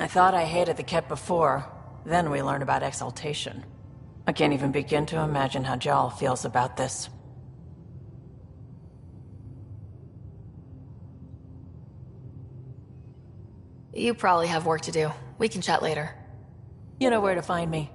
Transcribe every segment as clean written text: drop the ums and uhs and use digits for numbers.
I thought I hated the Kett before. Then we learned about exaltation. I can't even begin to imagine how Jal feels about this. You probably have work to do. We can chat later. You know where to find me.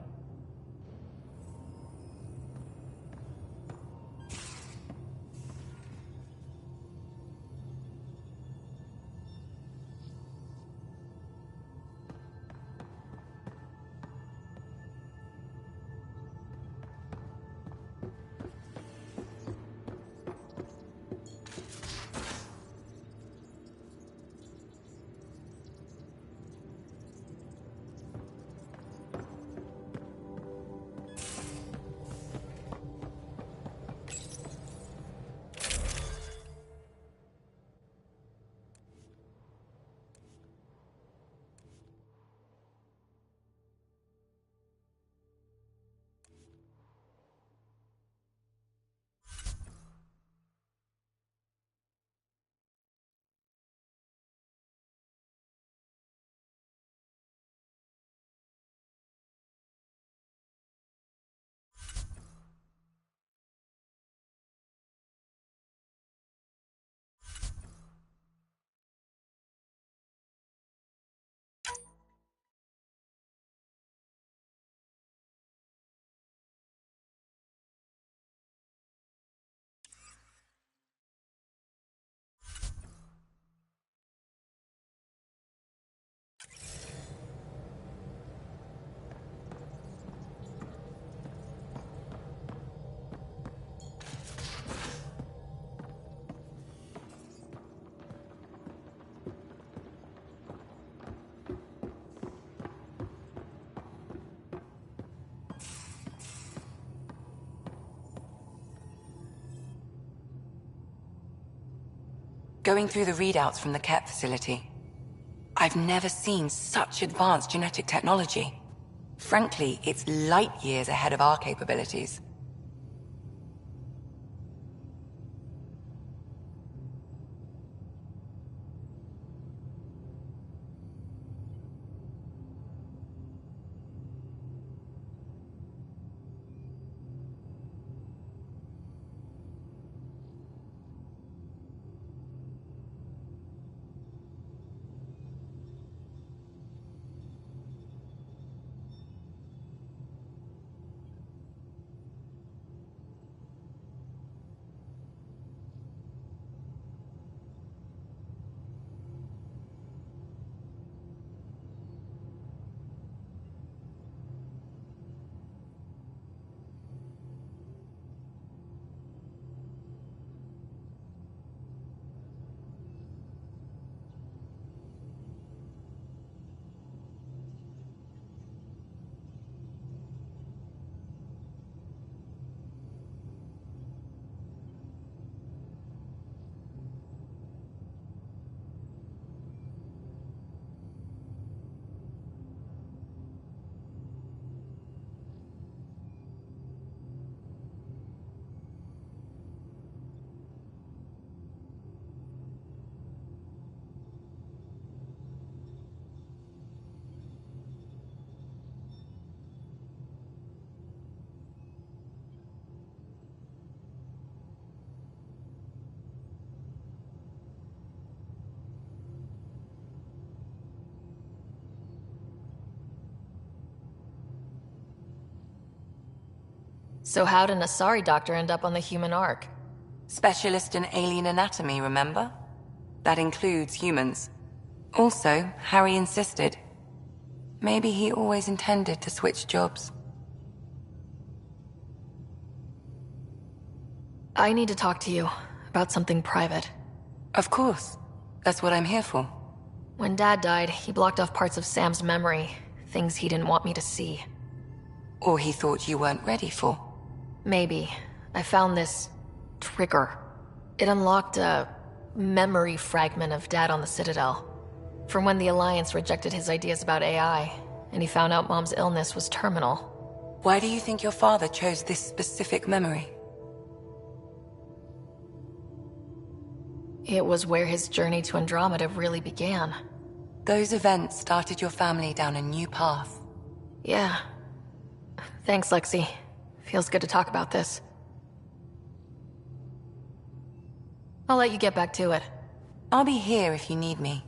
Going through the readouts from the Kett facility, I've never seen such advanced genetic technology. Frankly, it's light years ahead of our capabilities. So how'd an Asari doctor end up on the human Ark? Specialist in alien anatomy, remember? That includes humans. Also, Harry insisted. Maybe he always intended to switch jobs. I need to talk to you about something private. Of course. That's what I'm here for. When Dad died, he blocked off parts of Sam's memory, things he didn't want me to see. Or he thought you weren't ready for. Maybe. I found this trigger. It unlocked a memory fragment of Dad on the Citadel. From when the Alliance rejected his ideas about AI, and he found out Mom's illness was terminal. Why do you think your father chose this specific memory? It was where his journey to Andromeda really began. Those events started your family down a new path. Yeah. Thanks, Lexi. Feels good to talk about this. I'll let you get back to it. I'll be here if you need me.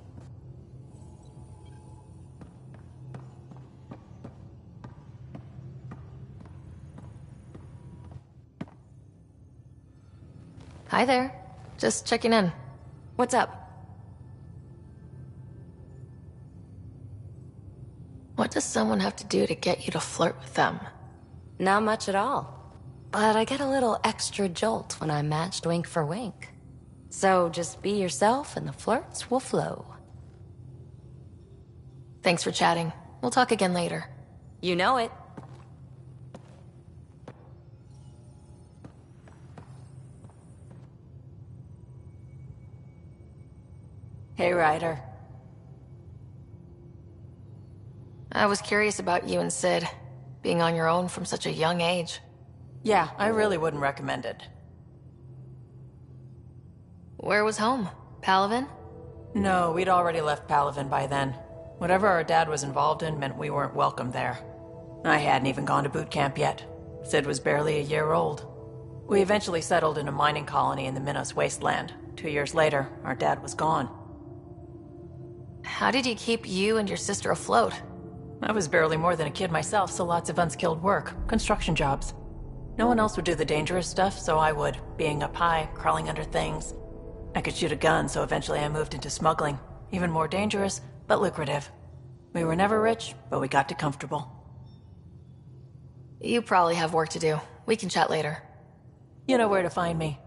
Hi there. Just checking in. What's up? What does someone have to do to get you to flirt with them? Not much at all. But I get a little extra jolt when I'm matched wink for wink. So just be yourself and the flirts will flow. Thanks for chatting. We'll talk again later. You know it. Hey, Ryder. I was curious about you and Sid, being on your own from such a young age. Yeah, I really wouldn't recommend it. Where was home? Palaven? No, we'd already left Palaven by then. Whatever our dad was involved in meant we weren't welcome there. I hadn't even gone to boot camp yet. Sid was barely a year old. We eventually settled in a mining colony in the Minos wasteland. 2 years later, our dad was gone. How did he keep you and your sister afloat? I was barely more than a kid myself, so lots of unskilled work, construction jobs. No one else would do the dangerous stuff, so I would, being up high, crawling under things. I could shoot a gun, so eventually I moved into smuggling. Even more dangerous, but lucrative. We were never rich, but we got too comfortable. You probably have work to do. We can chat later. You know where to find me.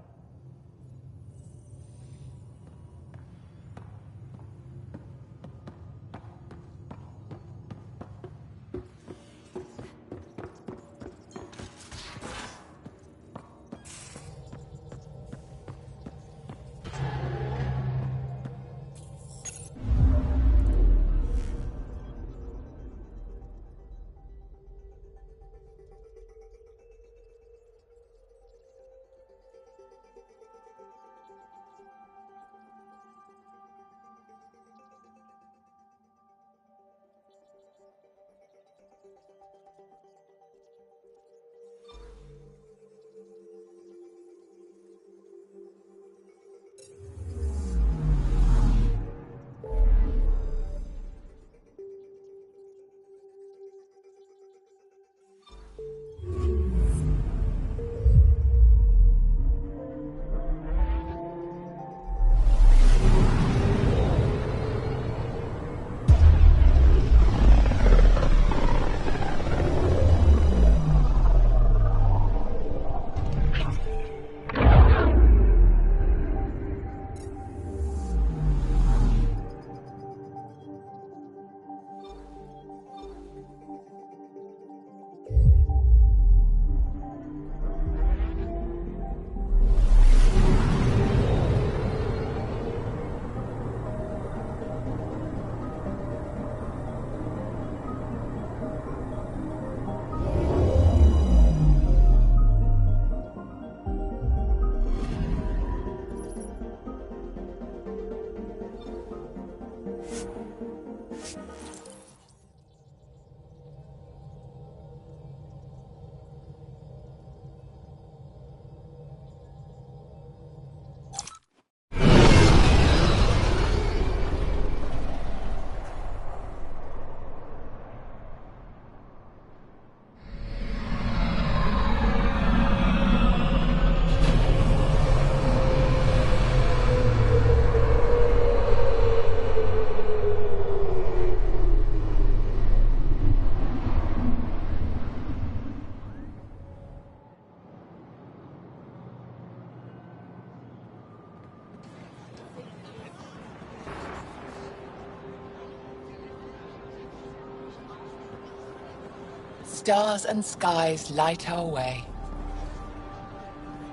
Stars and skies light our way.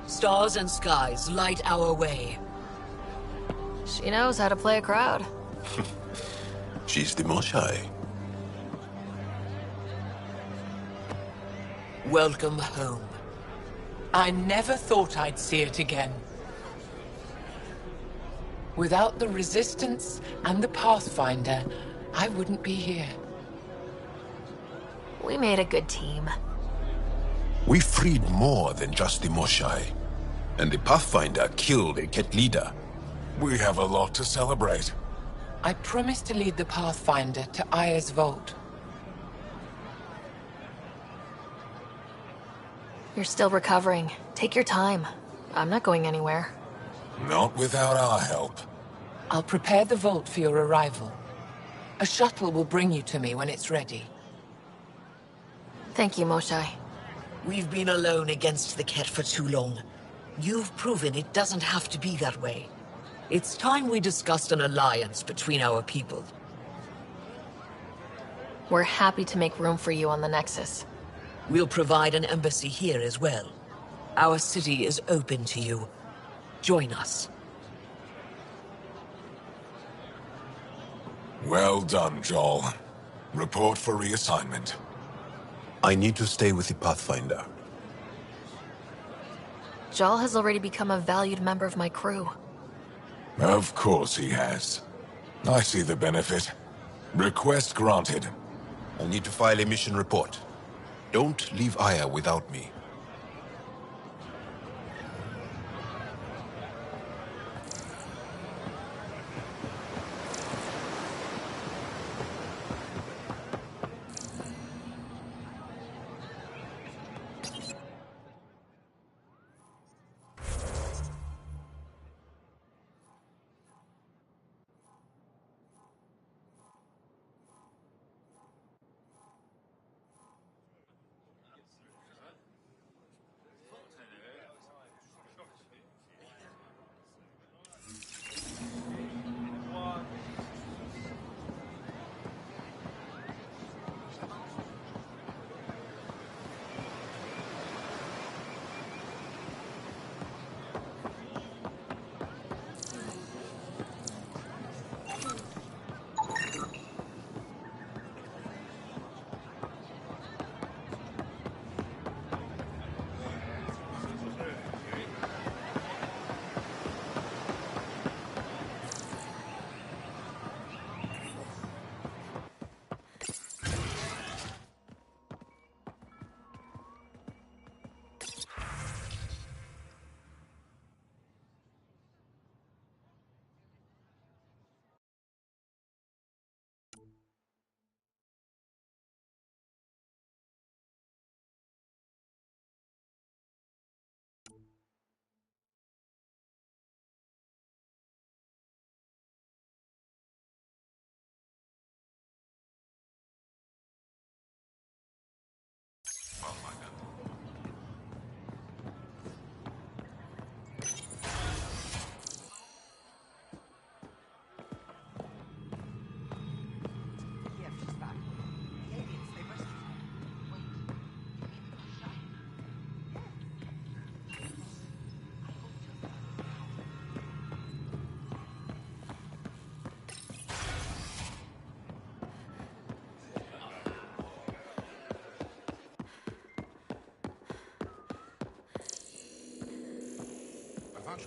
Stars and skies light our way. She knows how to play a crowd. She's the most shy. Welcome home. I never thought I'd see it again. Without the Resistance and the Pathfinder, I wouldn't be here. We made a good team. We freed more than just the Moshai. And the Pathfinder killed a Ket leader. We have a lot to celebrate. I promised to lead the Pathfinder to Aya's vault. You're still recovering. Take your time. I'm not going anywhere. Not without our help. I'll prepare the vault for your arrival. A shuttle will bring you to me when it's ready. Thank you, Moshai. We've been alone against the Ket for too long. You've proven it doesn't have to be that way. It's time we discussed an alliance between our people. We're happy to make room for you on the Nexus. We'll provide an embassy here as well. Our city is open to you. Join us. Well done, Joel. Report for reassignment. I need to stay with the Pathfinder. Jal has already become a valued member of my crew. Of course he has. I see the benefit. Request granted. I need to file a mission report. Don't leave Aya without me.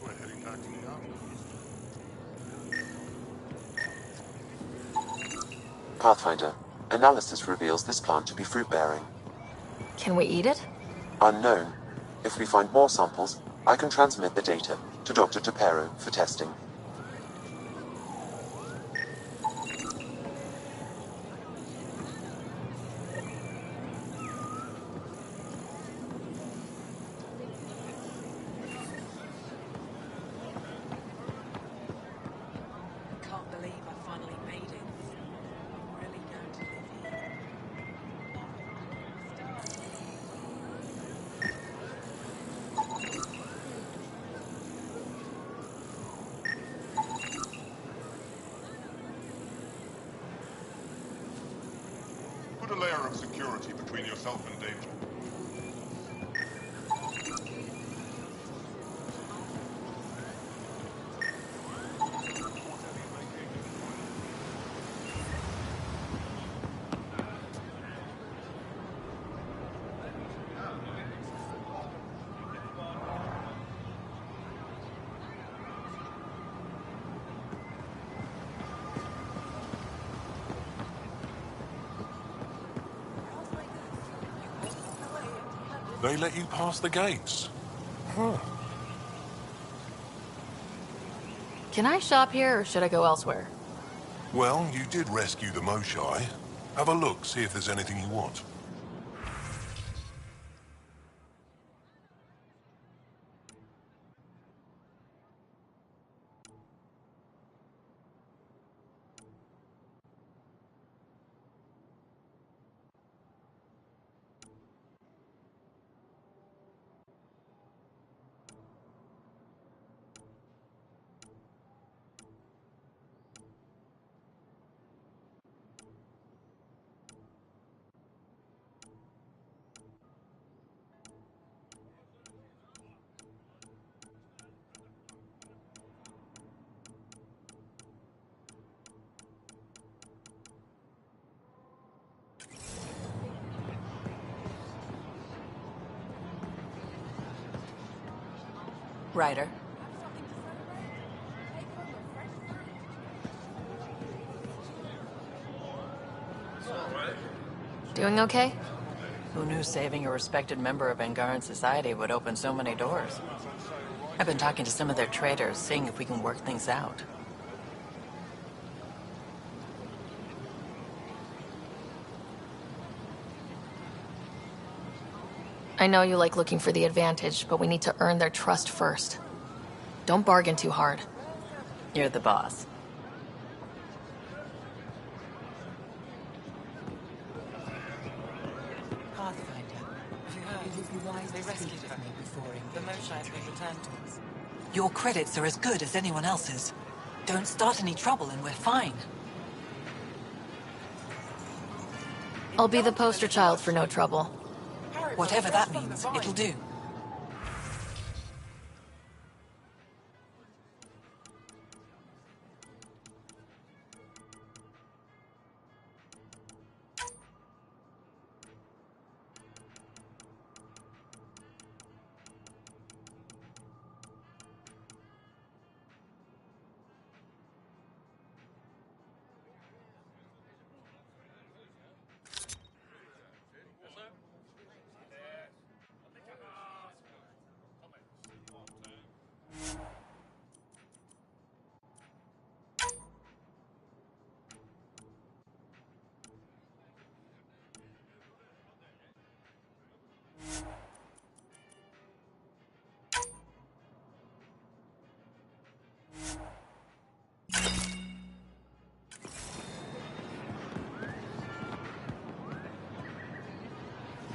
We're heading back to the army. Pathfinder, analysis reveals this plant to be fruit-bearing. Can we eat it? Unknown. If we find more samples, I can transmit the data to Dr. Tapero for testing. Put a layer of security between yourself and danger. They let you pass the gates. Huh. Can I shop here, or should I go elsewhere? Well, you did rescue the Moshai. Have a look, see if there's anything you want. Ryder. Doing okay? Who knew saving a respected member of Angaran society would open so many doors? I've been talking to some of their traders, seeing if we can work things out. I know you like looking for the advantage, but we need to earn their trust first. Don't bargain too hard. You're the boss. They rescued it from me before the Moshai's been returned to us. Your credits are as good as anyone else's. Don't start any trouble and we're fine. I'll be the poster child for no trouble. Whatever that means, it'll do.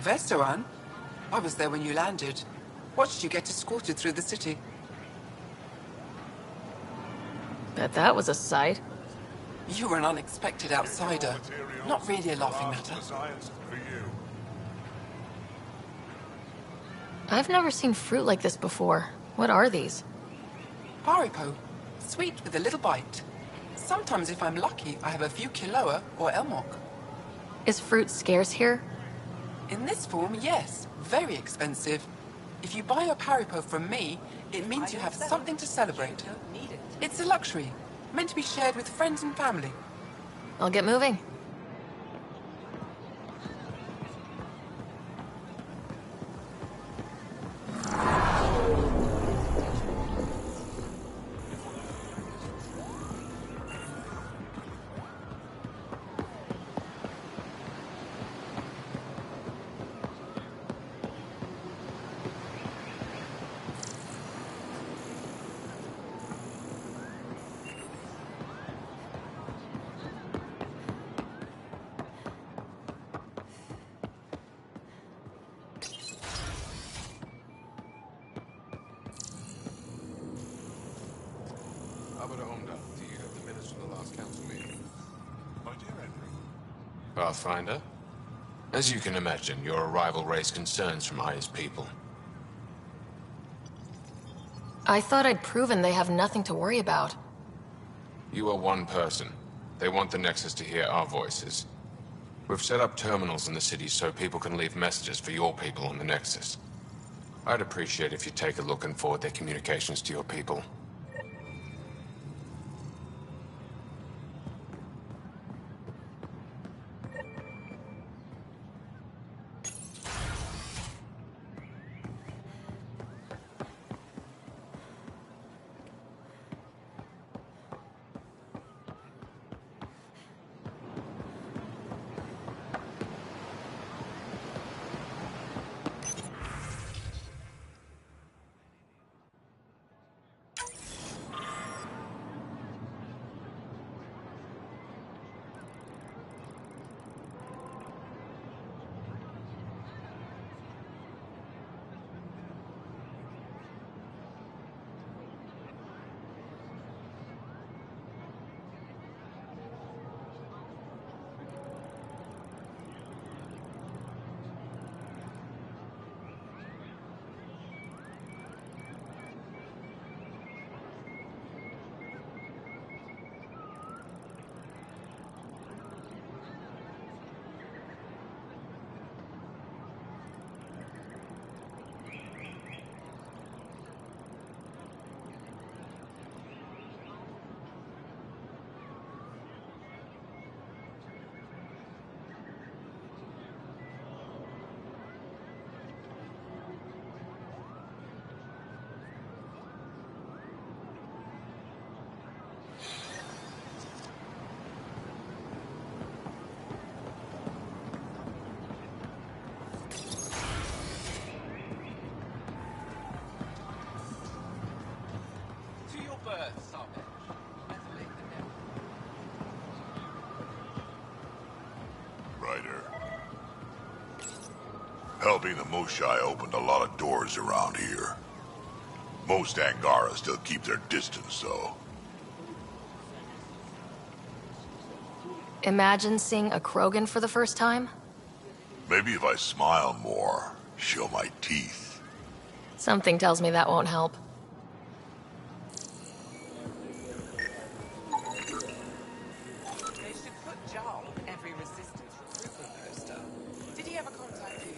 Veteran? I was there when you landed. Watched you get escorted through the city. Bet that was a sight. You were an unexpected outsider. Not really a laughing matter. I've never seen fruit like this before. What are these? Haripo. Sweet with a little bite. Sometimes if I'm lucky, I have a few Kiloa or Elmok. Is fruit scarce here? In this form, yes. Very expensive. If you buy a Haripo from me, it means you have something to celebrate. It's a luxury, meant to be shared with friends and family. I'll get moving. Pathfinder? As you can imagine, your arrival raised concerns from Aya's people. I thought I'd proven they have nothing to worry about. You are one person. They want the Nexus to hear our voices. We've set up terminals in the city so people can leave messages for your people on the Nexus. I'd appreciate if you take a look and forward their communications to your people. Helping the Moshai opened a lot of doors around here. Most Angara still keep their distance, though. Imagine seeing a Krogan for the first time? Maybe if I smile more, show my teeth. Something tells me that won't help. They should put Jarl on every resistance recruitment poster. Did he ever contact you?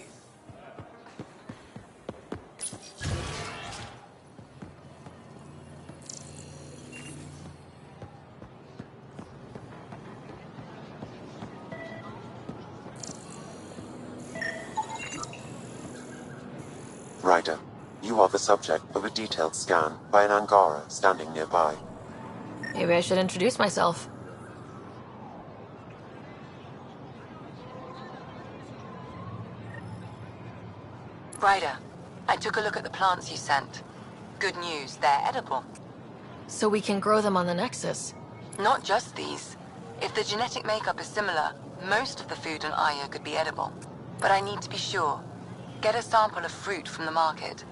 Ryder, you are the subject of a detailed scan by an Angara standing nearby. Maybe I should introduce myself. Ryder, I took a look at the plants you sent. Good news, they're edible. So we can grow them on the Nexus. Not just these. If the genetic makeup is similar, most of the food on Aya could be edible. But I need to be sure. Get a sample of fruit from the market.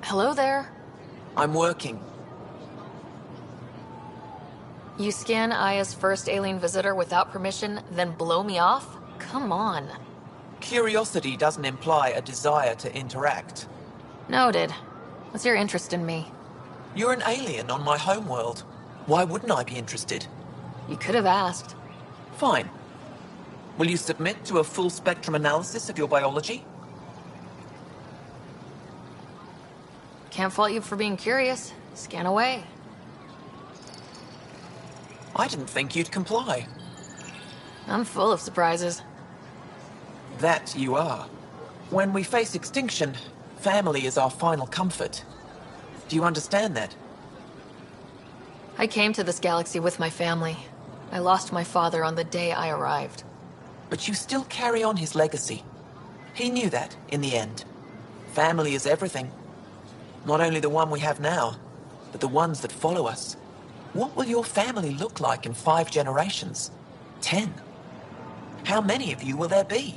Hello there. I'm working. You scan Aya's first alien visitor without permission, then blow me off? Come on. Curiosity doesn't imply a desire to interact. Noted. What's your interest in me? You're an alien on my homeworld. Why wouldn't I be interested? You could have asked. Fine. Will you submit to a full spectrum analysis of your biology? Can't fault you for being curious. Scan away. I didn't think you'd comply. I'm full of surprises. That you are. When we face extinction, family is our final comfort. Do you understand that? I came to this galaxy with my family. I lost my father on the day I arrived. But you still carry on his legacy. He knew that, in the end. Family is everything. Not only the one we have now, but the ones that follow us. What will your family look like in 5 generations? 10? How many of you will there be?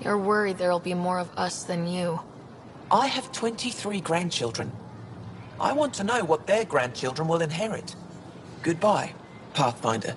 You're worried there'll be more of us than you. I have 23 grandchildren. I want to know what their grandchildren will inherit. Goodbye, Pathfinder.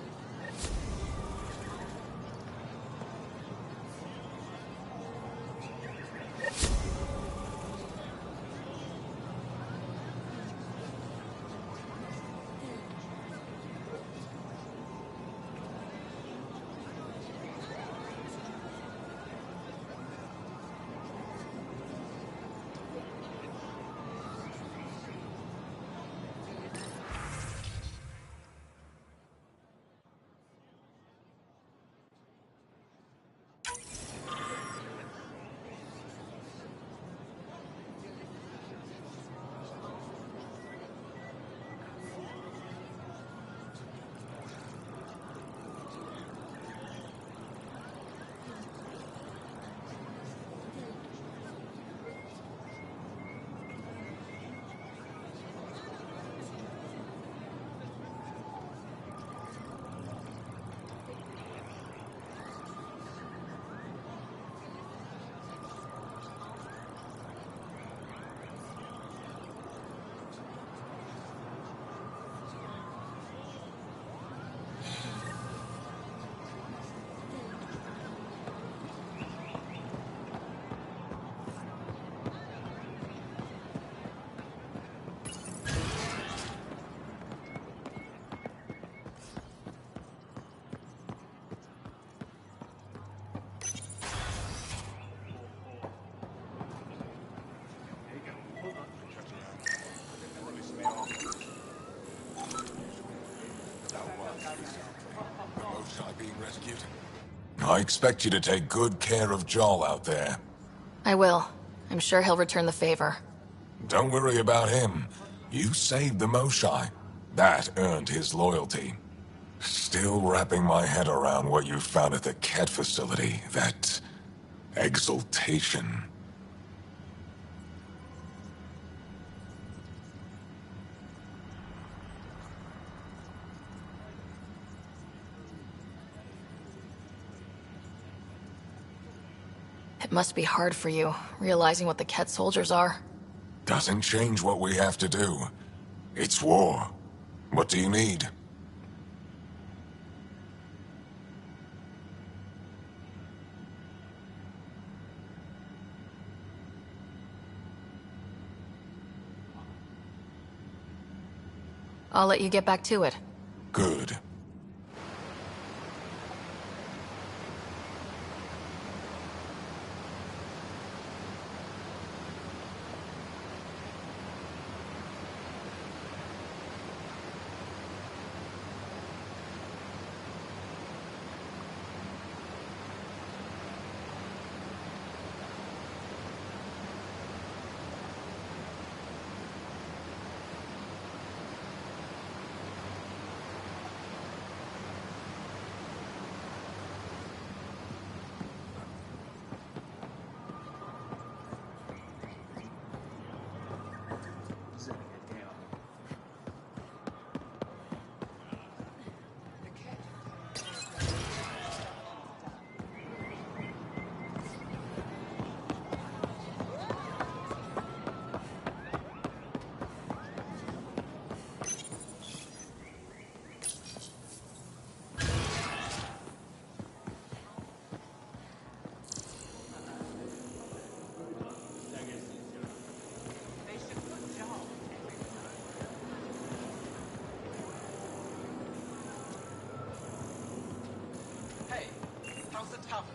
I expect you to take good care of Joel out there. I will. I'm sure he'll return the favor. Don't worry about him. You saved the Moshai. That earned his loyalty. Still wrapping my head around what you found at the Ket facility. That exultation. It must be hard for you, realizing what the Ket soldiers are. Doesn't change what we have to do. It's war. What do you need? I'll let you get back to it. Good. How's the tavern?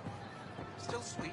Still sweet?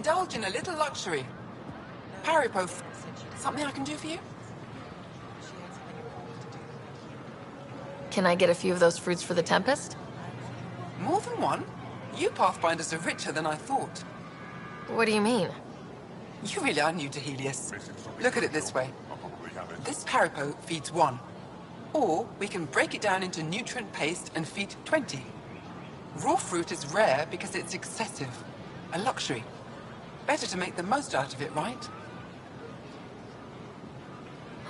Indulge in a little luxury. Paripo, something I can do for you? Can I get a few of those fruits for the Tempest? More than one? You Pathfinders are richer than I thought. What do you mean? You really are new to Helios. Look at it this way. This Paripo feeds 1. Or we can break it down into nutrient paste and feed 20. Raw fruit is rare because it's excessive. A luxury. Better to make the most out of it, right?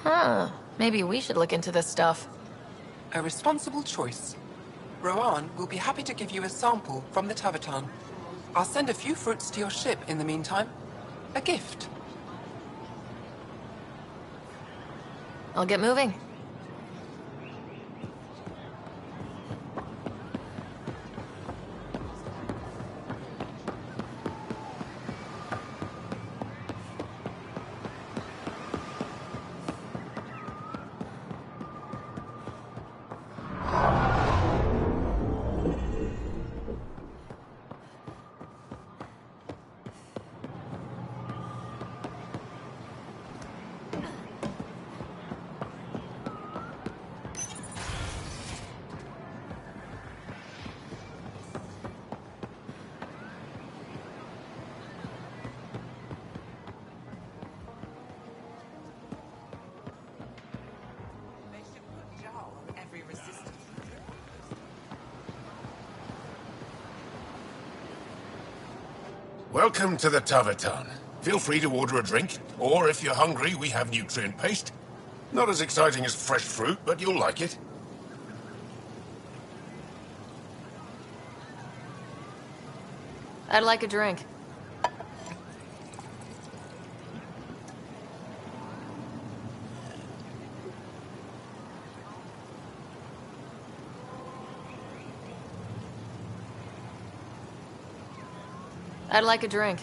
Huh. Maybe we should look into this stuff. A responsible choice. Rowan will be happy to give you a sample from the Tavatan. I'll send a few fruits to your ship in the meantime. A gift. I'll get moving. Welcome to the Tavatan. Feel free to order a drink, or if you're hungry, we have nutrient paste. Not as exciting as fresh fruit, but you'll like it. I'd like a drink. I'd like a drink.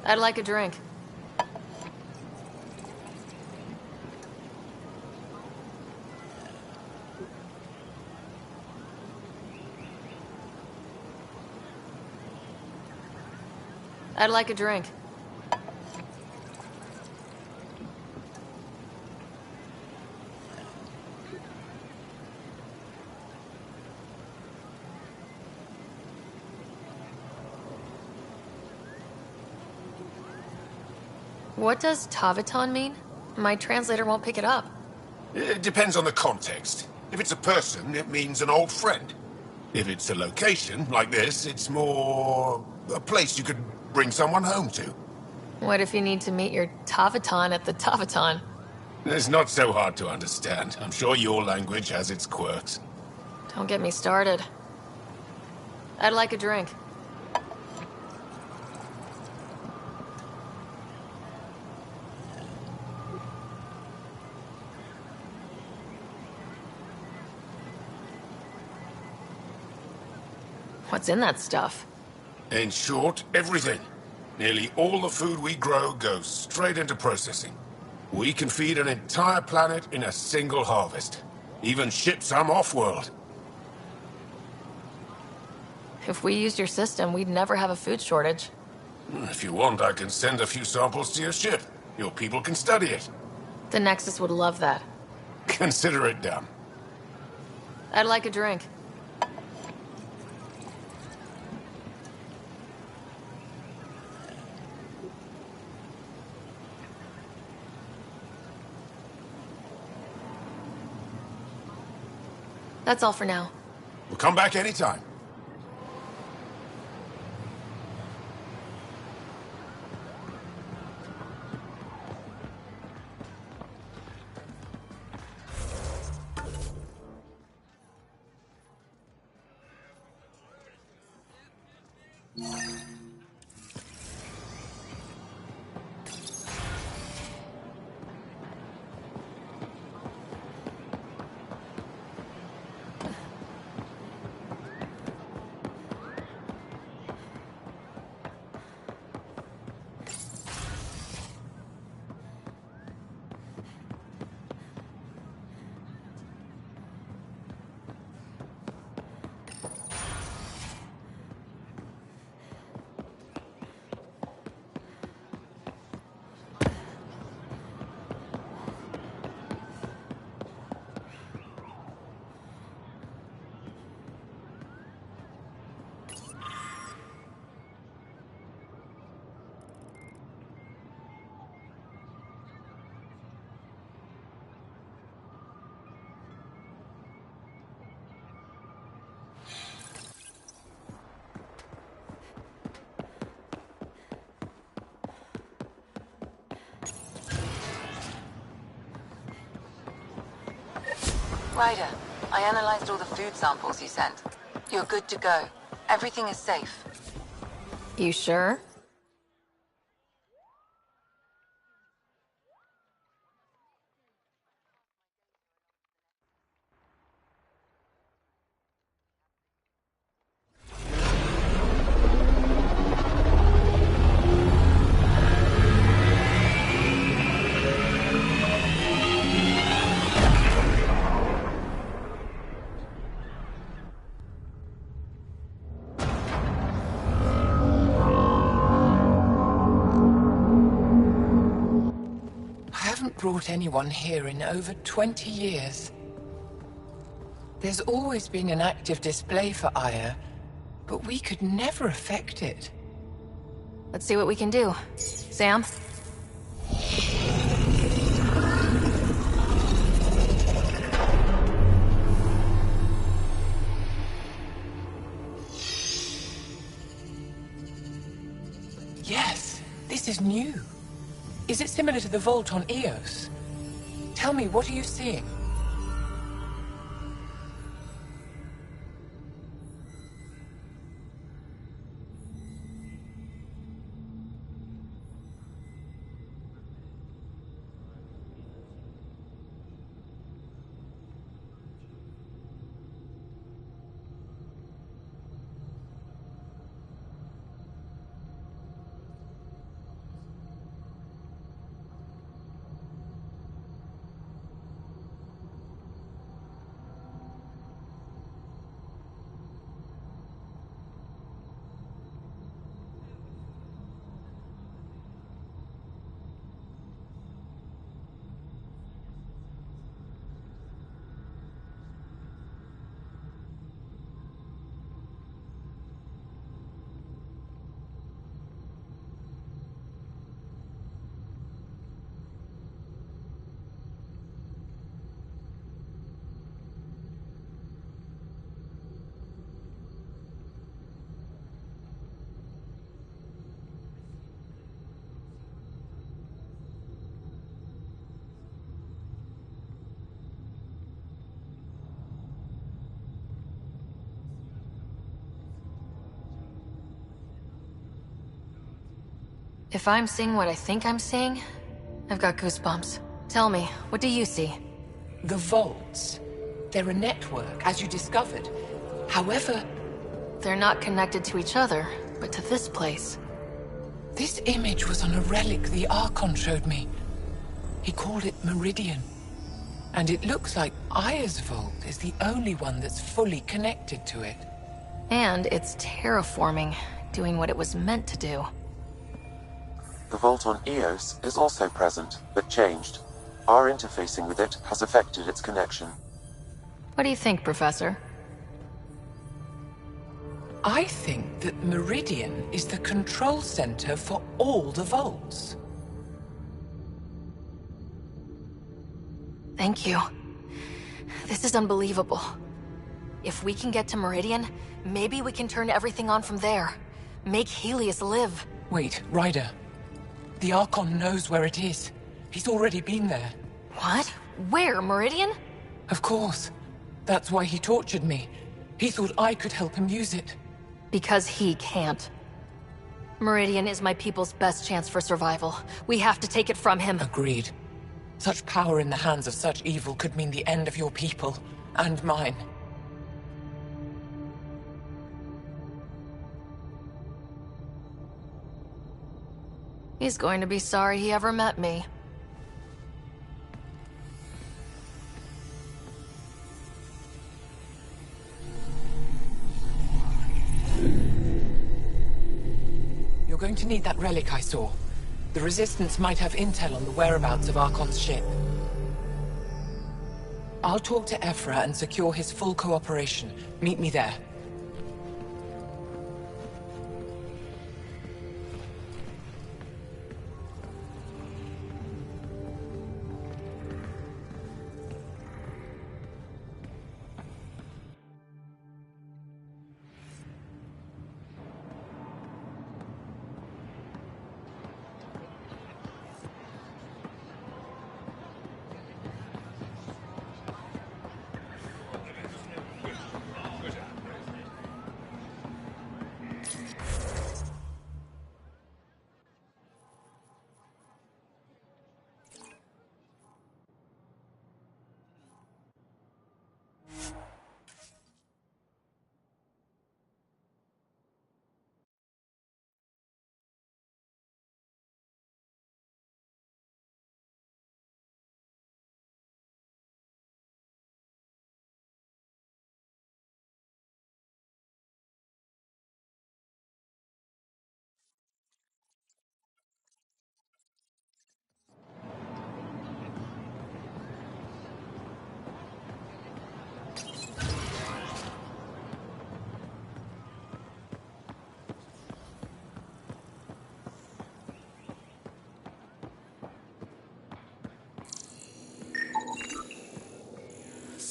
I'd like a drink. I'd like a drink. What does Tavatan mean? My translator won't pick it up. It depends on the context. If it's a person, it means an old friend. If it's a location, like this, it's more a place you could bring someone home to. What if you need to meet your Tavatan at the Tavatan? It's not so hard to understand. I'm sure your language has its quirks. Don't get me started. I'd like a drink. What's in that stuff? In short, everything. Nearly all the food we grow goes straight into processing. We can feed an entire planet in a single harvest. Even ship some off-world. If we used your system, we'd never have a food shortage. If you want, I can send a few samples to your ship. Your people can study it. The Nexus would love that. Consider it done. I'd like a drink. That's all for now. We'll come back anytime. Ryder, I analyzed all the food samples you sent. You're good to go. Everything is safe. You sure? I haven't brought anyone here in over 20 years. There's always been an active display for Aya, but we could never affect it. Let's see what we can do. Sam? Yes, this is new. Is it similar to the vault on Eos? Tell me, what are you seeing? If I'm seeing what I think I'm seeing, I've got goosebumps. Tell me, what do you see? The vaults. They're a network, as you discovered. However, they're not connected to each other, but to this place. This image was on a relic the Archon showed me. He called it Meridian. And it looks like Aya's vault is the only one that's fully connected to it. And it's terraforming, doing what it was meant to do. The vault on Eos is also present, but changed. Our interfacing with it has affected its connection. What do you think, Professor? I think that Meridian is the control center for all the vaults. Thank you. This is unbelievable. If we can get to Meridian, maybe we can turn everything on from there. Make Helios live. Wait, Ryder. The Archon knows where it is. He's already been there. What? Where, Meridian? Of course. That's why he tortured me. He thought I could help him use it. Because he can't. Meridian is my people's best chance for survival. We have to take it from him. Agreed. Such power in the hands of such evil could mean the end of your people, and mine. He's going to be sorry he ever met me. You're going to need that relic I saw. The Resistance might have intel on the whereabouts of Archon's ship. I'll talk to Ephra and secure his full cooperation. Meet me there.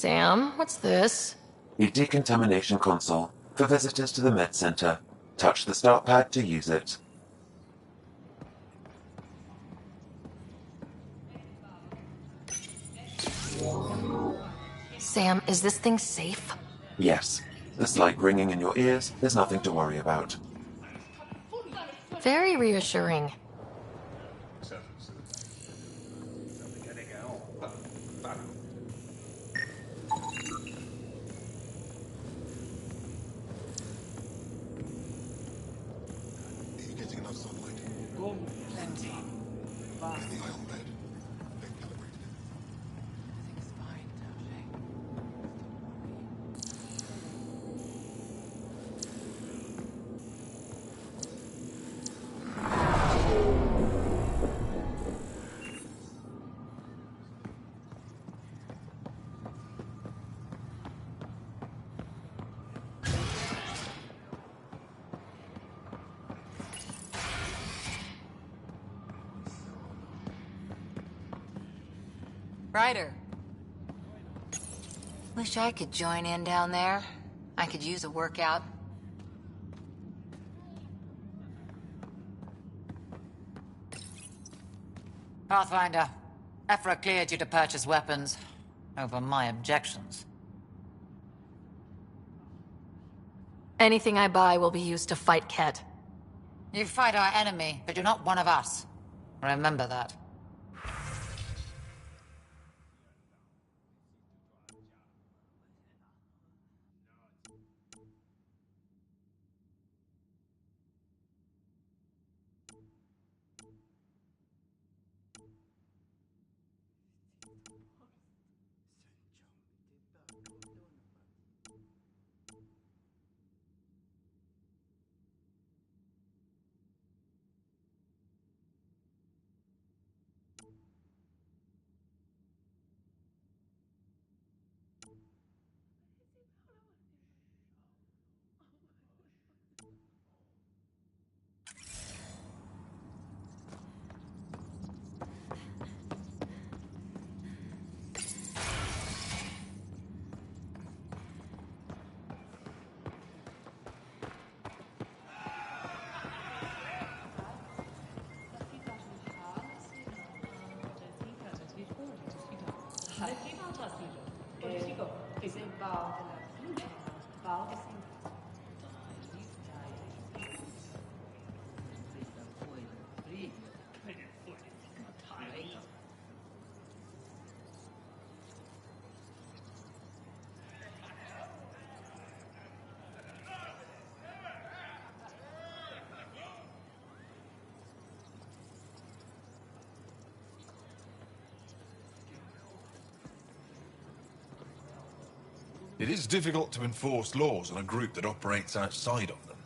Sam, what's this? A decontamination console for visitors to the Met Center. Touch the start pad to use it. Sam, is this thing safe? Yes. The slight ringing in your ears is nothing to worry about. Very reassuring. Plenty. Ryder. Wish I could join in down there. I could use a workout. Pathfinder, Ephra cleared you to purchase weapons. Over my objections. Anything I buy will be used to fight Ket. You fight our enemy, but you're not one of us. Remember that. It is difficult to enforce laws on a group that operates outside of them.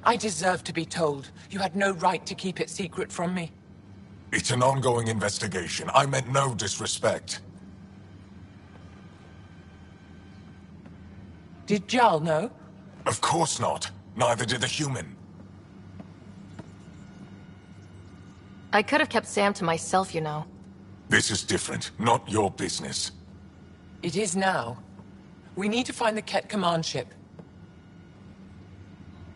I deserve to be told. You had no right to keep it secret from me. It's an ongoing investigation. I meant no disrespect. Did Jarl know? Of course not. Neither did the human. I could have kept Sam to myself, you know. This is different. Not your business. It is now. We need to find the Ket command ship.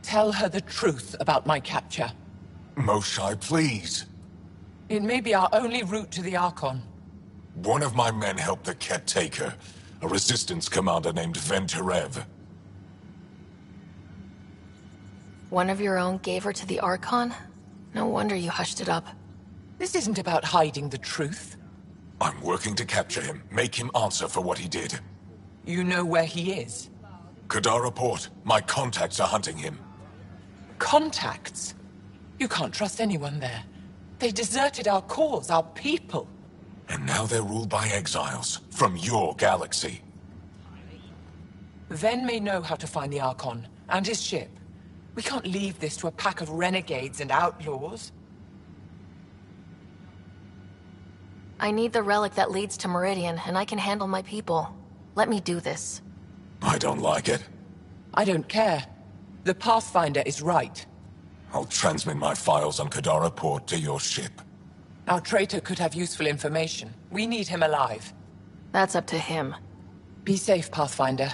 Tell her the truth about my capture. Moshai, please. It may be our only route to the Archon. One of my men helped the Ket take her. A resistance commander named Venterev. One of your own gave her to the Archon? No wonder you hushed it up. This isn't about hiding the truth. I'm working to capture him, make him answer for what he did. You know where he is? Kadara Port. My contacts are hunting him. Contacts? You can't trust anyone there. They deserted our cause, our people. And now they're ruled by exiles from your galaxy. Ven may know how to find the Archon and his ship. We can't leave this to a pack of renegades and outlaws. I need the relic that leads to Meridian, and I can handle my people. Let me do this. I don't like it. I don't care. The Pathfinder is right. I'll transmit my files on Kadara port to your ship. Our traitor could have useful information. We need him alive. That's up to him. Be safe, Pathfinder.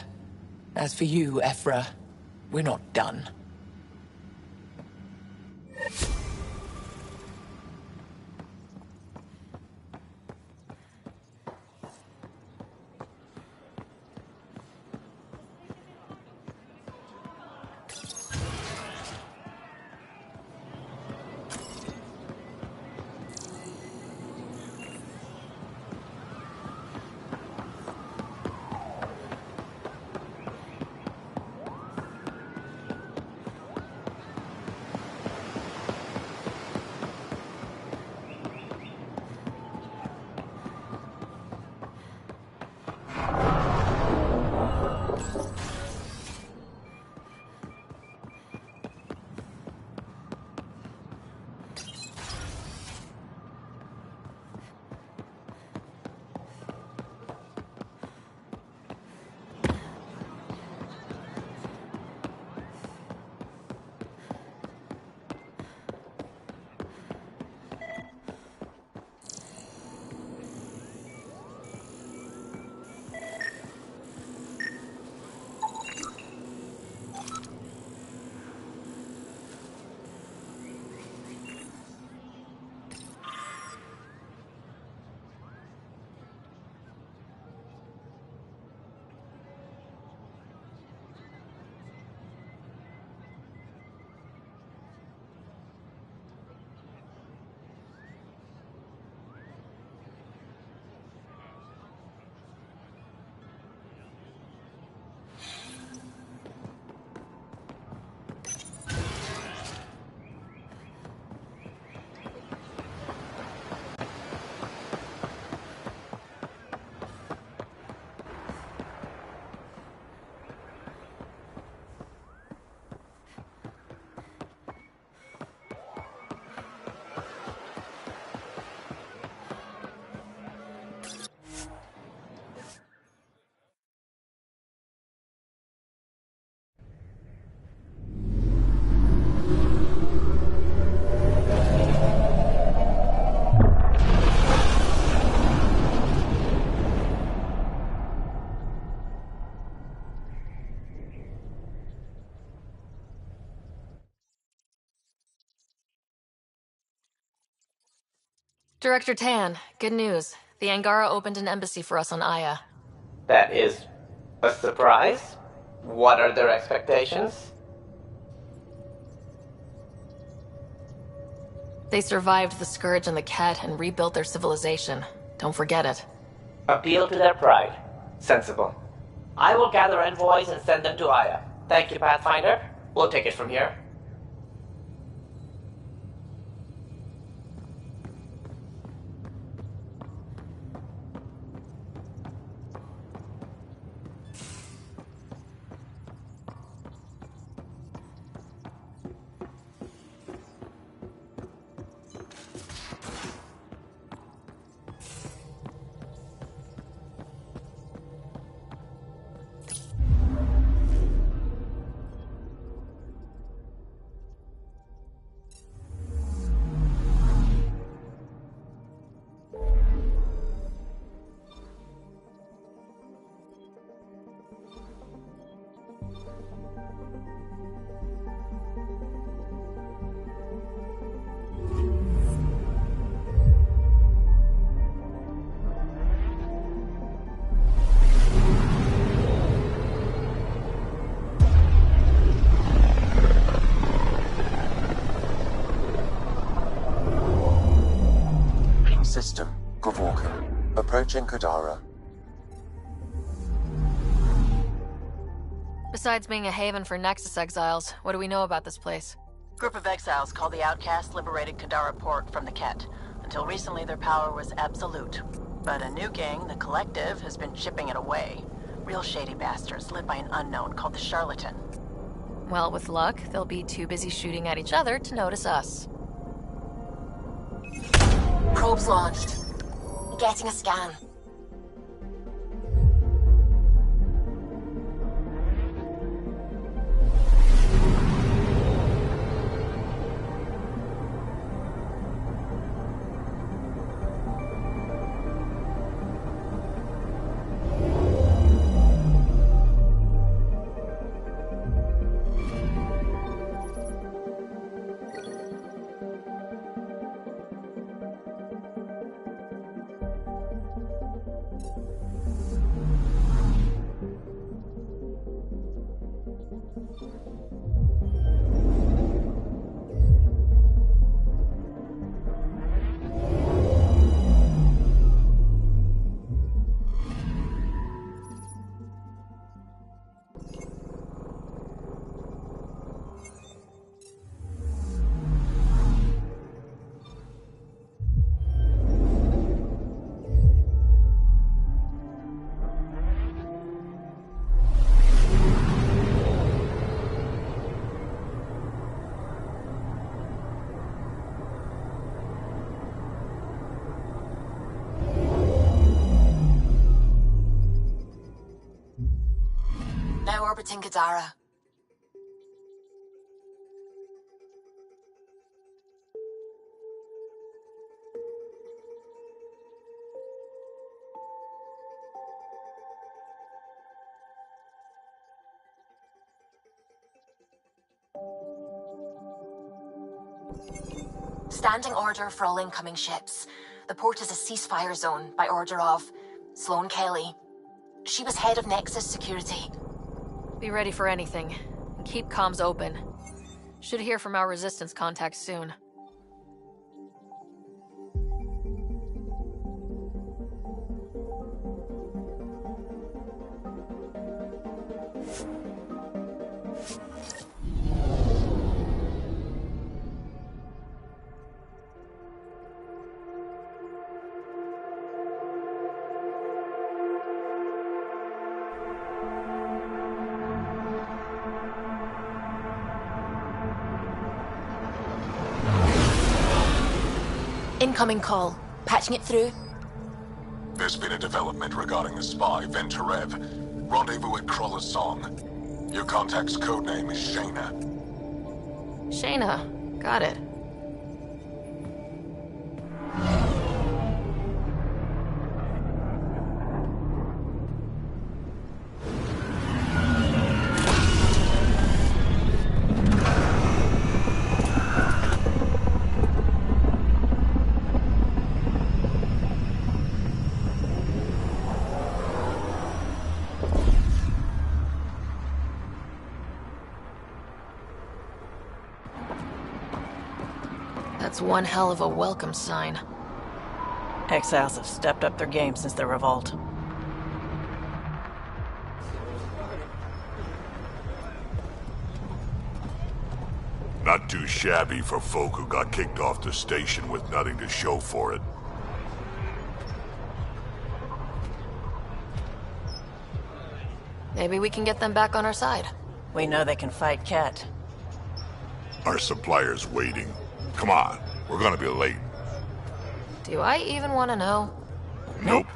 As for you, Ephra, we're not done. Director Tan, good news. The Angara opened an embassy for us on Aya. That is a surprise? What are their expectations? They survived the Scourge and the Ket and rebuilt their civilization. Don't forget it. Appeal to their pride. Sensible. I will gather envoys and send them to Aya. Thank you, Pathfinder. We'll take it from here. System, Gavorka. Approaching Kadara. Besides being a haven for Nexus exiles, what do we know about this place? Group of exiles called the Outcasts liberated Kadara Port from the Ket. Until recently, their power was absolute. But a new gang, the Collective, has been chipping it away. Real shady bastards led by an unknown called the Charlatan. Well, with luck, they'll be too busy shooting at each other to notice us. Probes launched. Getting a scan. orbiting Gadara. Standing order for all incoming ships. The port is a ceasefire zone by order of Sloane Kelly. She was head of Nexus Security. Be ready for anything. And keep comms open. Should hear from our resistance contacts soon. Incoming call. Patching it through. There's been a development regarding the spy, Venturev. Rendezvous at Kroller's Song. Your contact's codename is Shayna. Shayna. Got it. That's one hell of a welcome sign. Exiles have stepped up their game since the revolt. Not too shabby for folk who got kicked off the station with nothing to show for it. Maybe we can get them back on our side. We know they can fight Ket. Our supplier's waiting. Come on, we're gonna be late. Do I even want to know? Nope.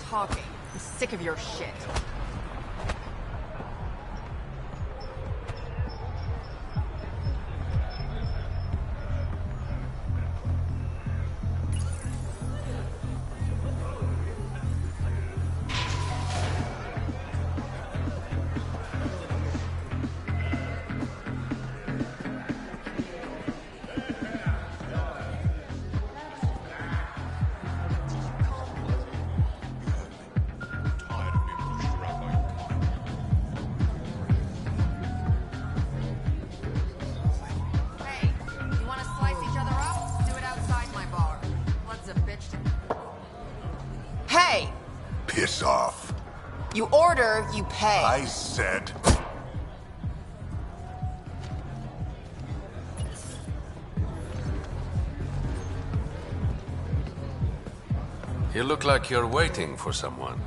Talking. I'm sick of your shit. Piss off. You order, you pay. I said... You look like you're waiting for someone.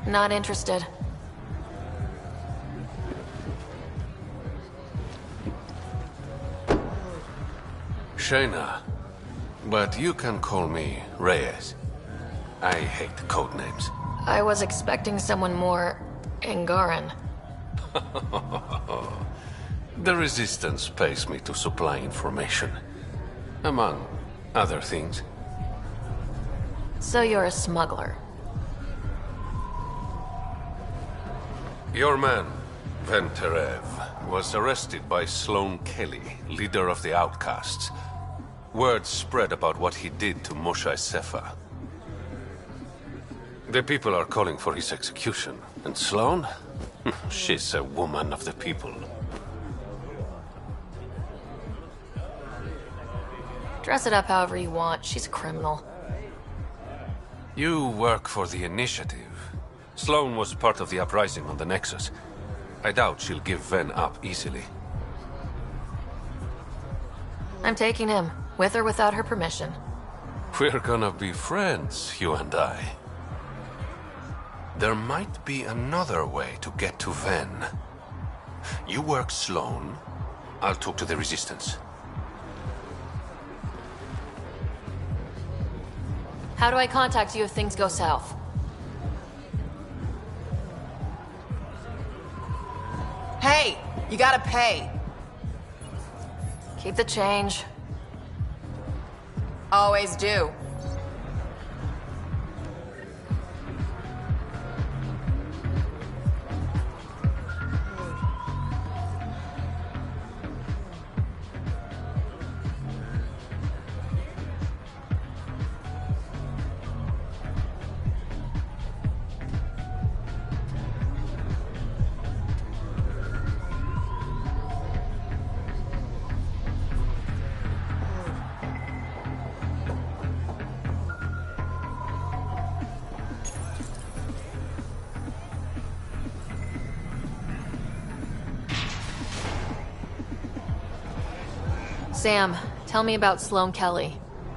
Not interested. Shayna, but you can call me Reyes. I hate code names. I was expecting someone more Angaran. The Resistance pays me to supply information, among other things. So you're a smuggler. Your man, Venterev, was arrested by Sloane Kelly, leader of the Outcasts. Word spread about what he did to Moshe Sefa. The people are calling for his execution. And Sloane? She's a woman of the people. Dress it up however you want. She's a criminal. You work for the Initiative. Sloane was part of the uprising on the Nexus. I doubt she'll give Ven up easily. I'm taking him, with or without her permission. We're gonna be friends, you and I. There might be another way to get to Ven. You work Sloane, I'll talk to the Resistance. How do I contact you if things go south? Hey, you gotta pay. Keep the change. Always do. Sam, tell me about Sloane Kelly.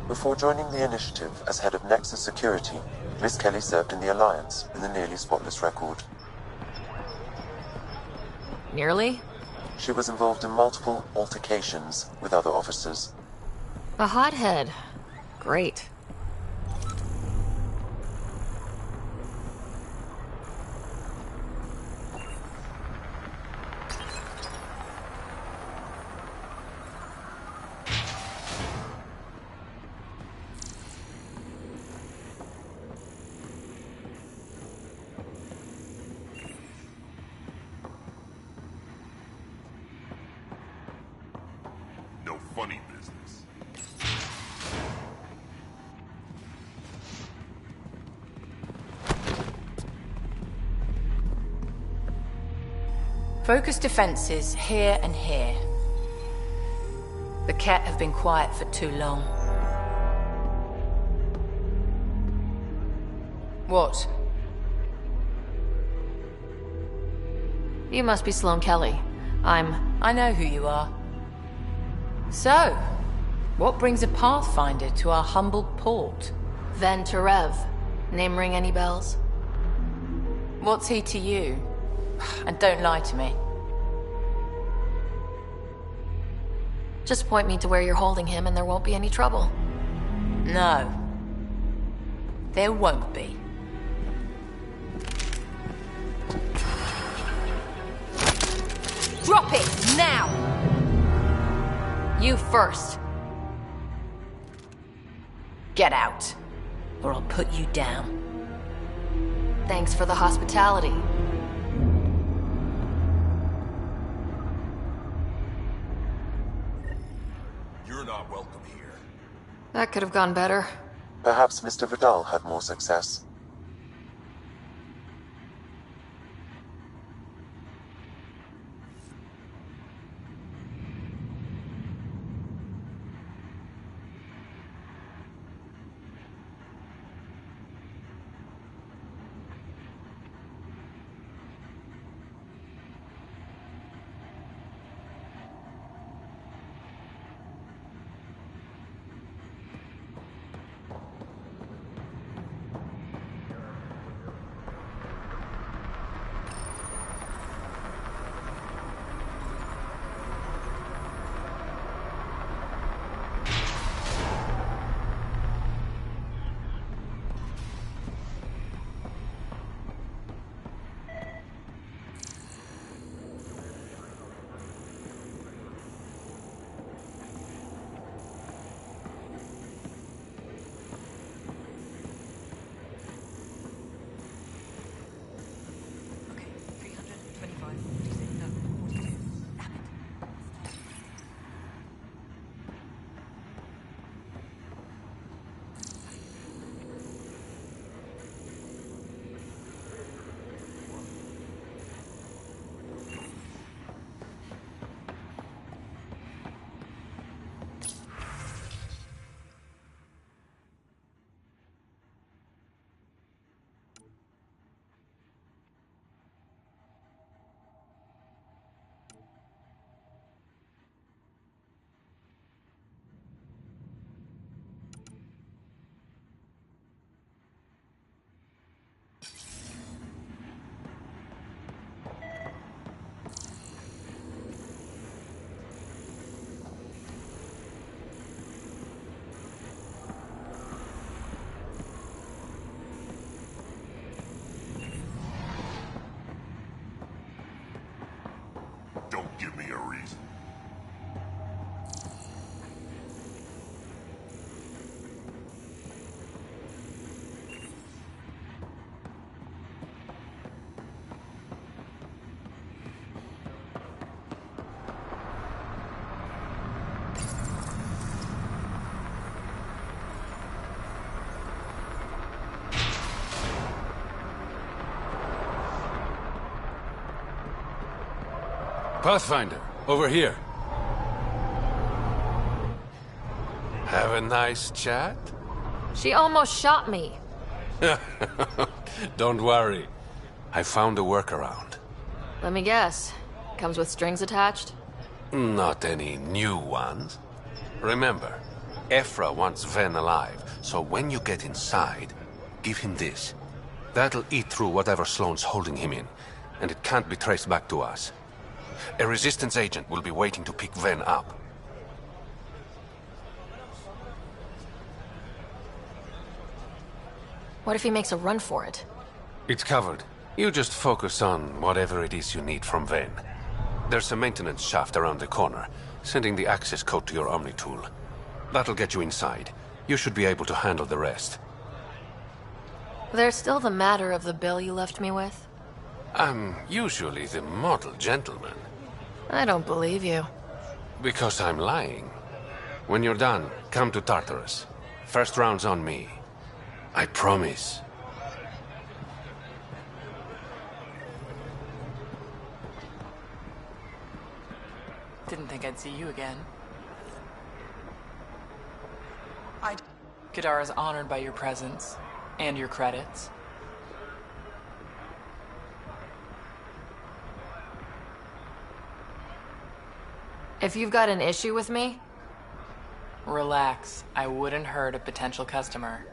Before joining the Initiative as head of Nexus Security, Miss Kelly served in the Alliance with a nearly spotless record. Nearly? She was involved in multiple altercations with other officers. A hothead. Great. No funny business. Focus defenses here and here. The Ket have been quiet for too long. What? You must be Sloane Kelly. I know who you are. So, what brings a Pathfinder to our humble port? Venterev. Name ring any bells? What's he to you? And don't lie to me. Just point me to where you're holding him and there won't be any trouble. No. There won't be. Drop it, now! You first. Get out, or I'll put you down. Thanks for the hospitality. You're not welcome here. That could have gone better. Perhaps Mr. Vidal had more success. give me a reason. Pathfinder, over here. Have a nice chat? She almost shot me. Don't worry. I found a workaround. Let me guess. Comes with strings attached? Not any new ones. Remember, Ephra wants Ven alive, so when you get inside, give him this. That'll eat through whatever Sloane's holding him in, and it can't be traced back to us. A Resistance agent will be waiting to pick Ven up. What if he makes a run for it? It's covered. You just focus on whatever it is you need from Ven. There's a maintenance shaft around the corner, sending the access code to your Omni tool. That'll get you inside. You should be able to handle the rest. There's still the matter of the bill you left me with? I'm usually the model gentleman. I don't believe you. Because I'm lying. When you're done, come to Tartarus. First round's on me. I promise. Didn't think I'd see you again. Kadara's honored by your presence, and your credits. If you've got an issue with me... Relax. I wouldn't hurt a potential customer.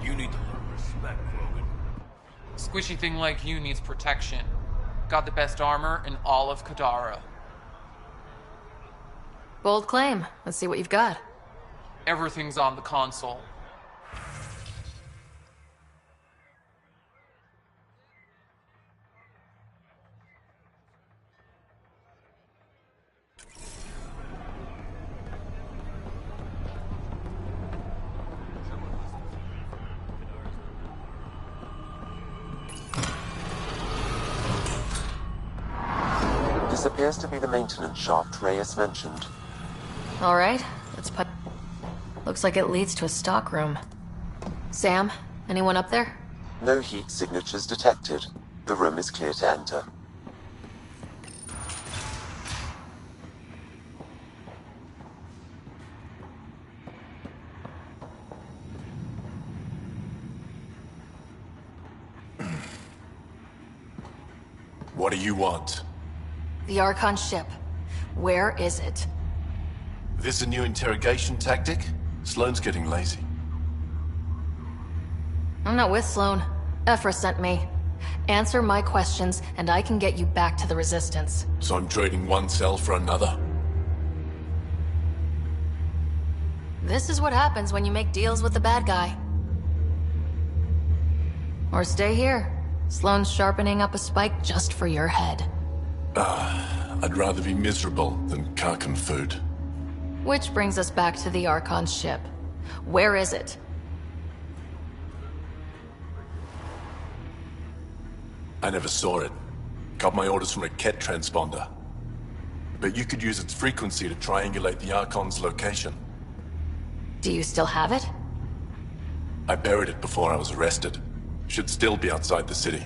You need to learn respect, Rogan. Squishy thing like you needs protection. Got the best armor in all of Kadara. Bold claim. Let's see what you've got. Everything's on the console. appears to be the maintenance shaft Reyes mentioned. Alright, let's put... Looks like it leads to a stockroom. Sam, anyone up there? No heat signatures detected. The room is clear to enter. What do you want? The Archon ship. Where is it? This a new interrogation tactic? Sloane's getting lazy. I'm not with Sloane. Ephra sent me. Answer my questions, and I can get you back to the Resistance. So I'm trading one cell for another? This is what happens when you make deals with the bad guy. Or stay here. Sloane's sharpening up a spike just for your head. I'd rather be miserable than Karkan food. Which brings us back to the Archon's ship. Where is it? I never saw it. Got my orders from a Ket transponder. But you could use its frequency to triangulate the Archon's location. Do you still have it? I buried it before I was arrested. Should still be outside the city.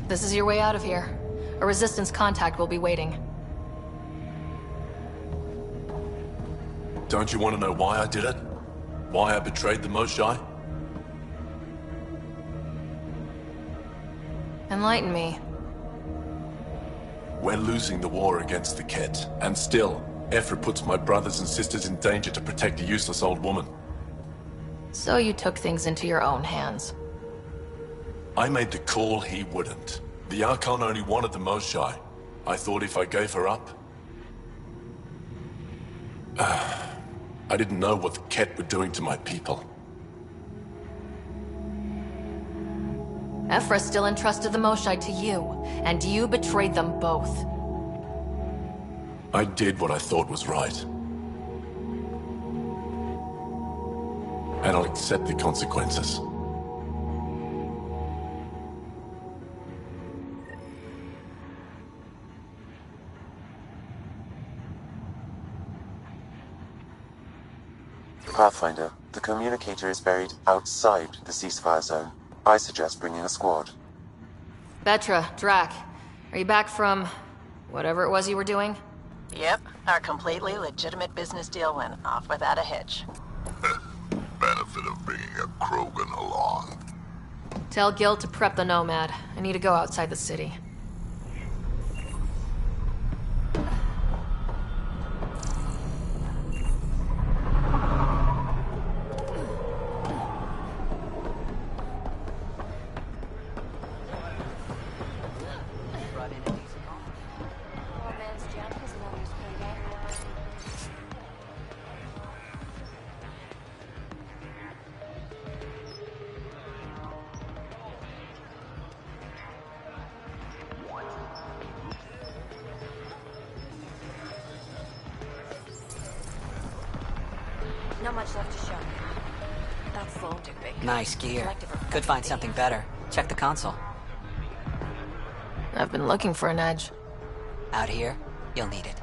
This is your way out of here. A Resistance contact will be waiting. Don't you want to know why I did it? Why I betrayed the Moshae? Enlighten me. We're losing the war against the Ket, and still, Ephra puts my brothers and sisters in danger to protect a useless old woman. So you took things into your own hands. I made the call he wouldn't. The Archon only wanted the Moshae. I thought if I gave her up... I didn't know what the Ket were doing to my people. Ephra still entrusted the Moshae to you, and you betrayed them both. I did what I thought was right. And I'll accept the consequences. Pathfinder, the communicator is buried outside the ceasefire zone. I suggest bringing a squad. Betra, Drac, are you back from... whatever it was you were doing? Yep, our completely legitimate business deal went off without a hitch. Benefit of bringing a Krogan along. Tell Gil to prep the Nomad. I need to go outside the city. Not much left to show. That's phone too big. Nice gear. Could find something better. Check the console. I've been looking for an edge. Out here, you'll need it.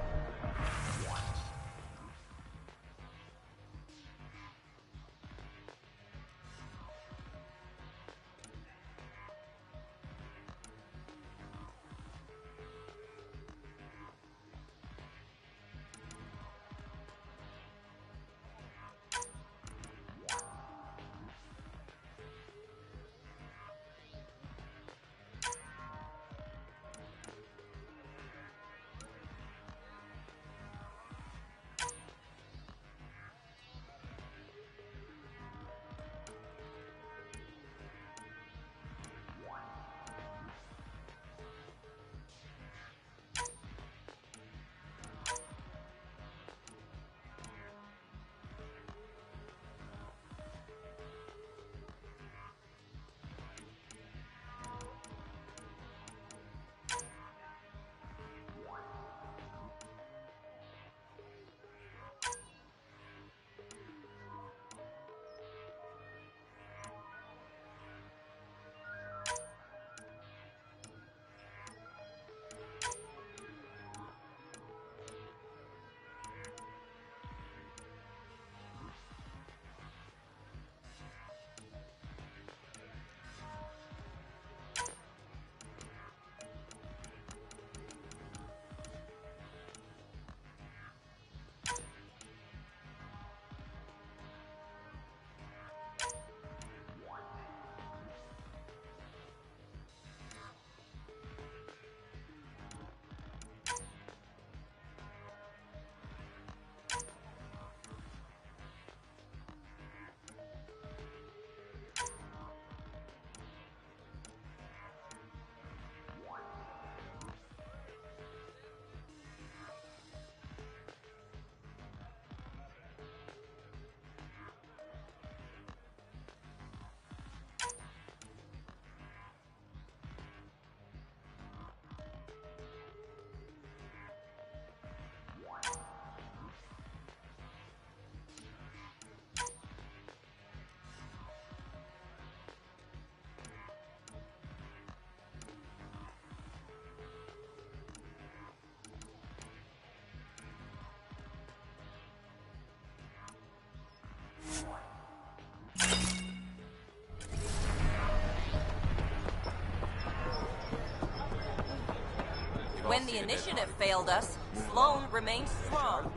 When the initiative failed us, Sloane remained strong.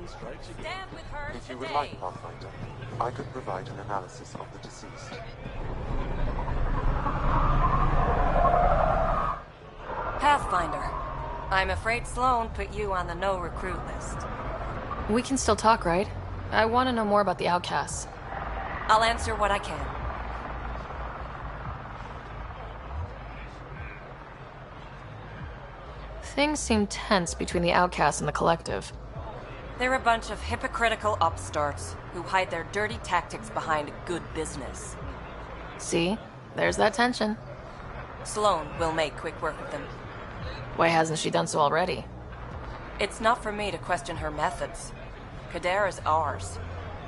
Stand with her If you would today. like, Pathfinder, I could provide an analysis of the deceased. Pathfinder, I'm afraid Sloane put you on the no-recruit list. We can still talk, right? I want to know more about the outcasts. I'll answer what I can. Things seem tense between the outcasts and the collective. They're a bunch of hypocritical upstarts who hide their dirty tactics behind good business. See? There's that tension. Sloane will make quick work of them. Why hasn't she done so already? It's not for me to question her methods. Kadera's ours.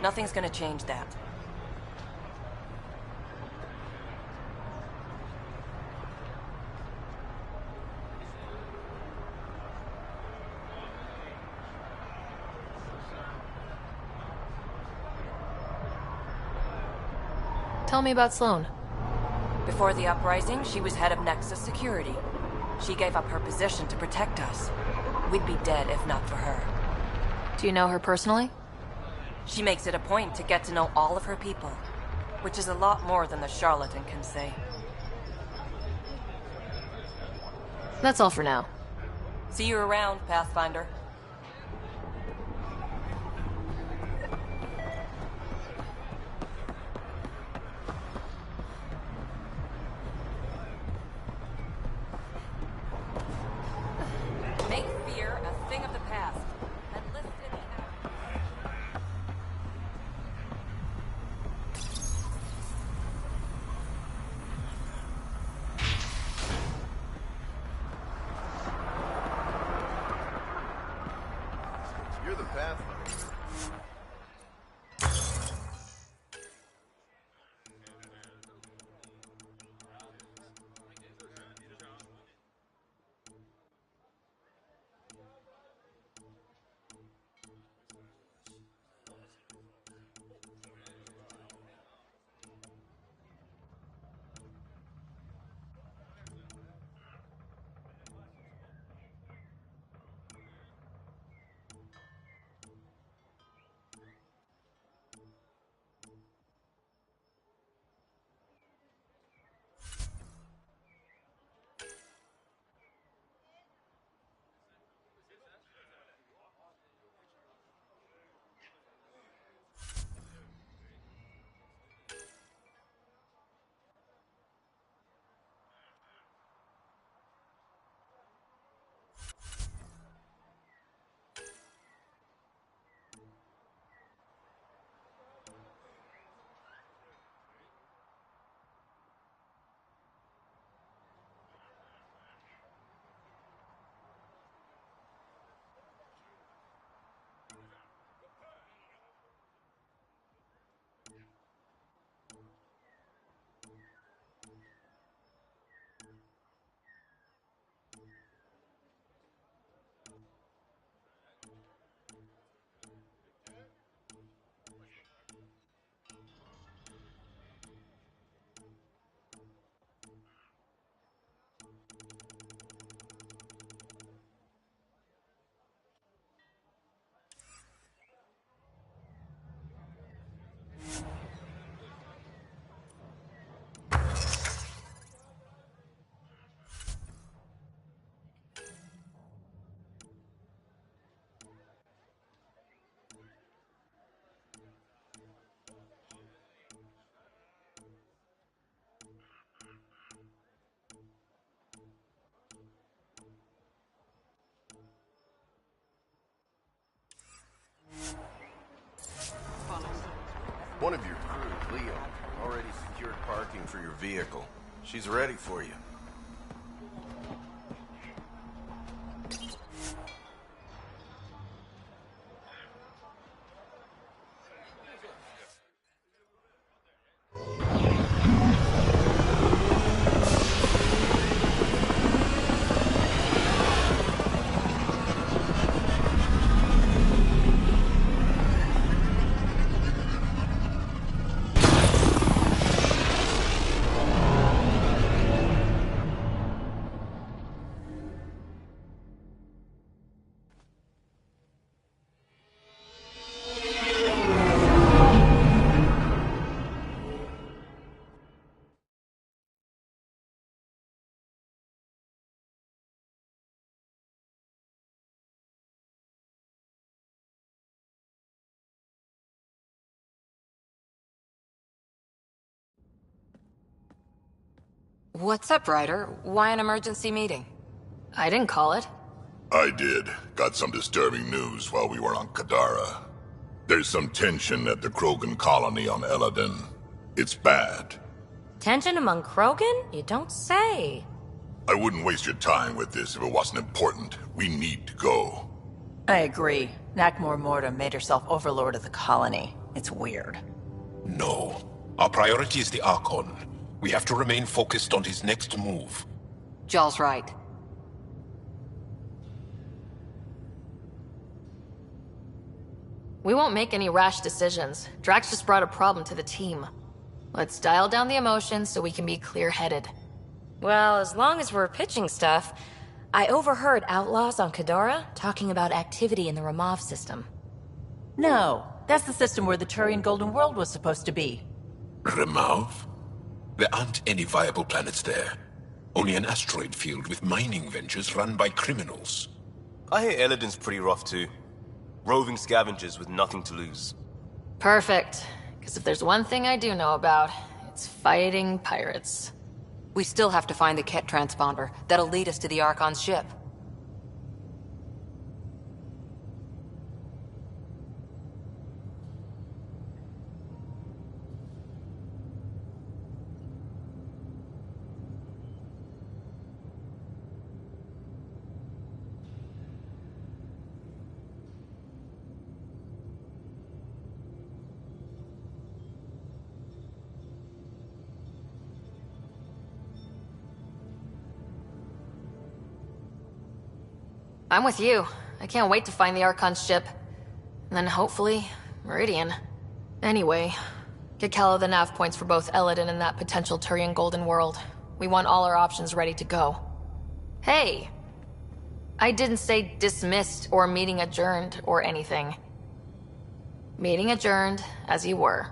Nothing's gonna change that. Tell me about Sloane. Before the uprising, she was head of Nexus Security. She gave up her position to protect us. We'd be dead if not for her. Do you know her personally? She makes it a point to get to know all of her people, which is a lot more than the charlatan can say. That's all for now. See you around, Pathfinder. Make fear a thing of the past, and list in the You're the Pathfinder. One of your crew, Leo, already secured parking for your vehicle. She's ready for you. What's up, Ryder? Why an emergency meeting? I didn't call it. I did. Got some disturbing news while we were on Kadara. There's some tension at the Krogan colony on Eladin. It's bad. Tension among Krogan? You don't say. I wouldn't waste your time with this if it wasn't important. We need to go. I agree. Nakmor Morta made herself overlord of the colony. It's weird. No. Our priority is the Archon. We have to remain focused on his next move. Jaal's right. We won't make any rash decisions. Drax just brought a problem to the team. Let's dial down the emotions so we can be clear-headed. Well, as long as we're pitching stuff, I overheard outlaws on Kadara talking about activity in the Ramov system. No, that's the system where the Turian Golden World was supposed to be. Ramov? There aren't any viable planets there. Only an asteroid field with mining ventures run by criminals. I hear Eladin's pretty rough too. Roving scavengers with nothing to lose. Perfect. Because if there's one thing I do know about, it's fighting pirates. We still have to find the Ket transponder. That'll lead us to the Archon's ship. I'm with you. I can't wait to find the Archon's ship. And then hopefully, Meridian. Anyway, get Callow the nav points for both Eladin and that potential Turian Golden World. We want all our options ready to go. Hey! I didn't say dismissed or meeting adjourned or anything. Meeting adjourned, as you were.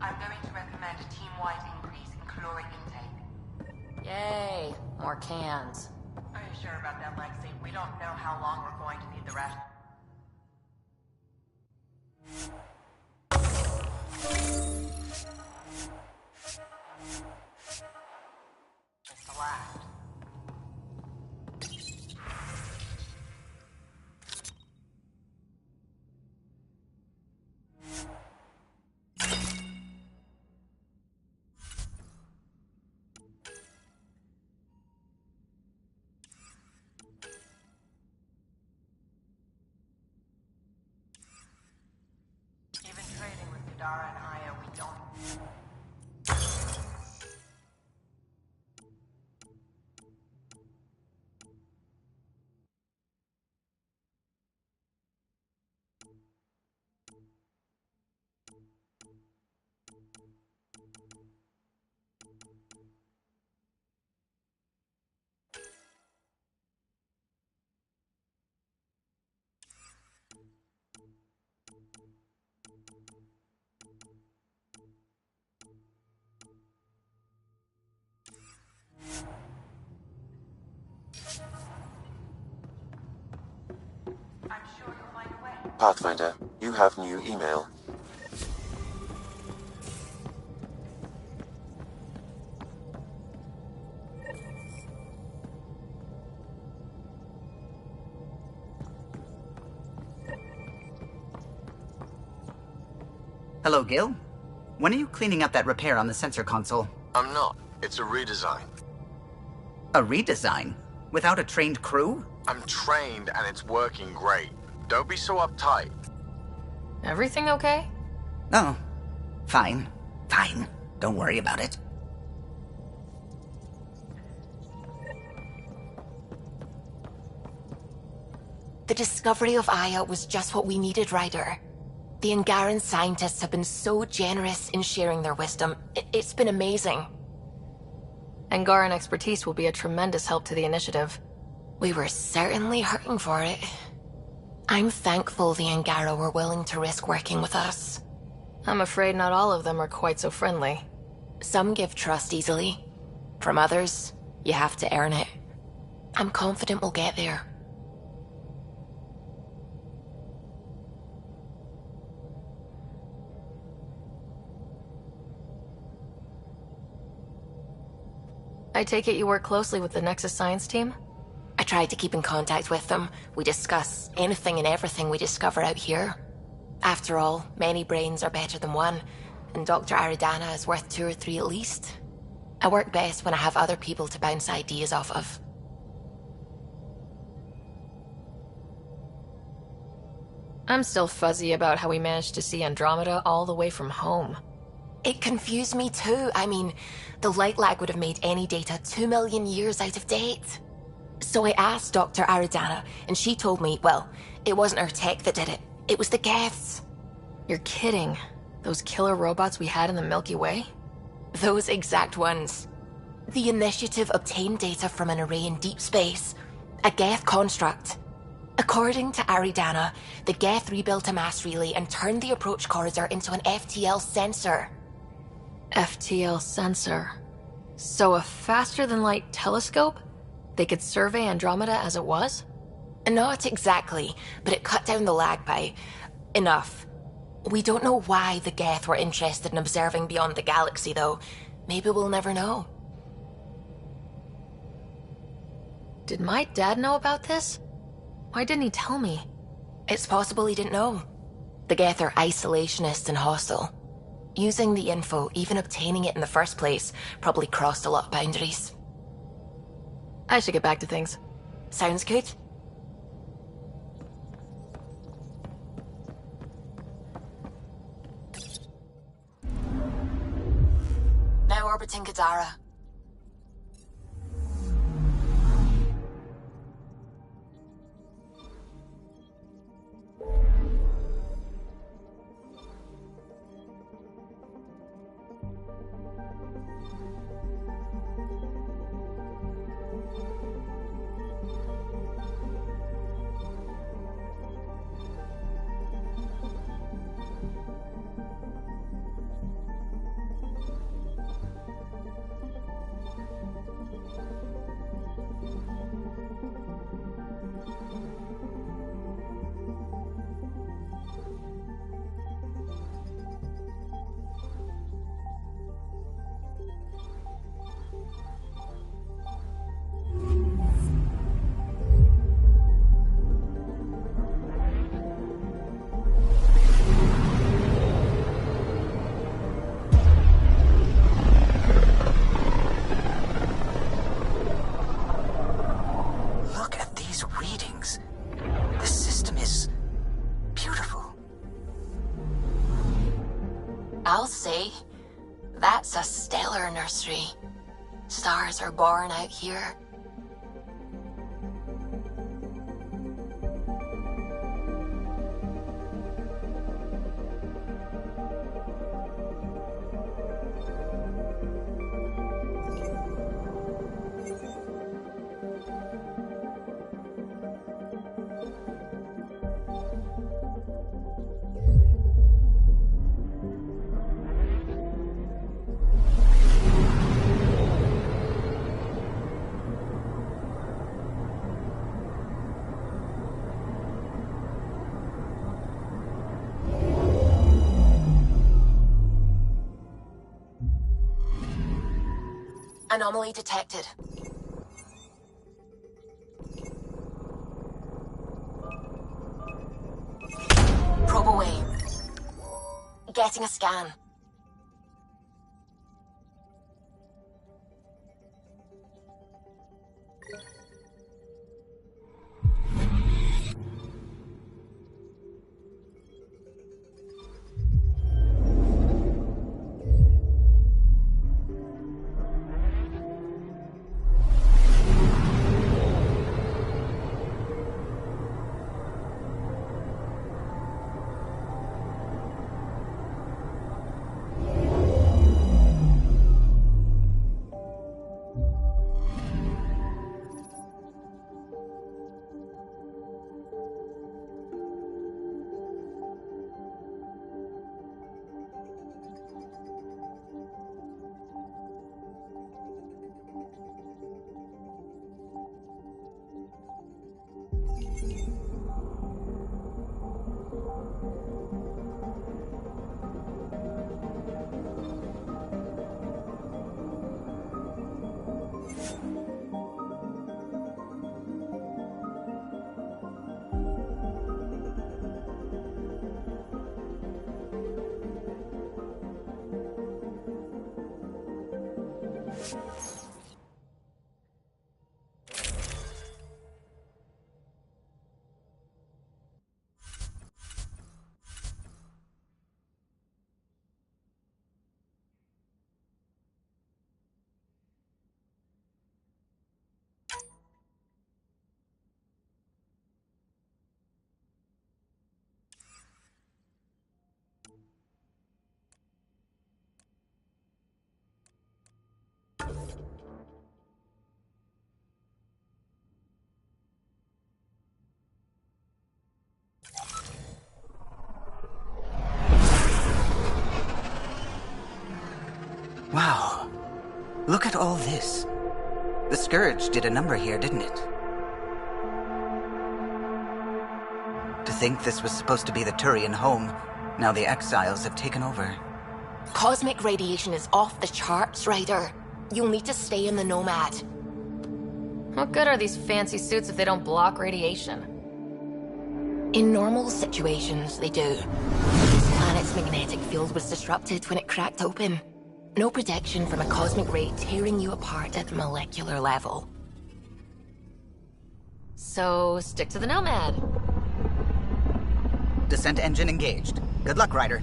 I'm going to recommend a team-wide increase in caloric intake. Yay, more cans. Are you sure about that, Lexi? We don't know how long we're going to need the ration. Just relax. Even trading with Kadara and Aya, we don't... Pathfinder, you have new email. Hello, Gil. When are you cleaning up that repair on the sensor console? I'm not. It's a redesign. A redesign? Without a trained crew? I'm trained and it's working great. Don't be so uptight. Everything okay? Oh, fine. Fine. Don't worry about it. The discovery of Aya was just what we needed, Ryder. The Angaran scientists have been so generous in sharing their wisdom. It's been amazing. Angaran expertise will be a tremendous help to the initiative. We were certainly hurting for it. I'm thankful the Angara were willing to risk working with us. I'm afraid not all of them are quite so friendly. Some give trust easily. From others, you have to earn it. I'm confident we'll get there. I take it you work closely with the Nexus science team? I try to keep in contact with them. We discuss anything and everything we discover out here. After all, many brains are better than one, and Dr. Aridana is worth 2 or 3 at least. I work best when I have other people to bounce ideas off of. I'm still fuzzy about how we managed to see Andromeda all the way from home. It confused me too. I mean, the light lag would have made any data 2 million years out of date. So I asked Dr. Aridana, and she told me, well, it wasn't her tech that did it. It was the Geths. You're kidding. Those killer robots we had in the Milky Way? Those exact ones. The Initiative obtained data from an array in deep space, a Geth construct. According to Aridana, the Geth rebuilt a mass relay and turned the approach corridor into an FTL sensor. FTL sensor. So a faster-than-light telescope? They could survey Andromeda as it was? Not exactly, but it cut down the lag by enough. We don't know why the Geth were interested in observing beyond the galaxy, though. Maybe we'll never know. Did my dad know about this? Why didn't he tell me? It's possible he didn't know. The Geth are isolationist and hostile. Using the info, even obtaining it in the first place, probably crossed a lot of boundaries. I should get back to things. Sounds good. Now orbiting Kadara. I'll say, that's a stellar nursery. Stars are born out here. Anomaly detected. Probe away. Getting a scan. Look at all this. The Scourge did a number here, didn't it? To think this was supposed to be the Turian home, now the Exiles have taken over. Cosmic radiation is off the charts, Ryder. You'll need to stay in the Nomad. What good are these fancy suits if they don't block radiation? In normal situations, they do. This planet's magnetic field was disrupted when it cracked open. No protection from a cosmic ray tearing you apart at the molecular level. So, stick to the Nomad. Descent engine engaged. Good luck, Ryder.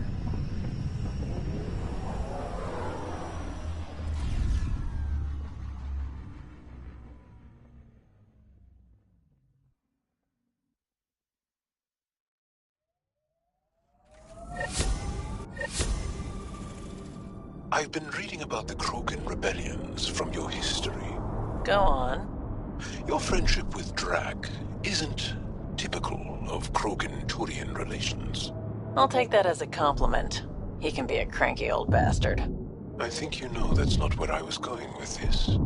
I've been reading about the Krogan rebellions from your history. Go on. Your friendship with Drac isn't typical of Krogan-Turian relations. I'll take that as a compliment. He can be a cranky old bastard. I think you know that's not where I was going with this.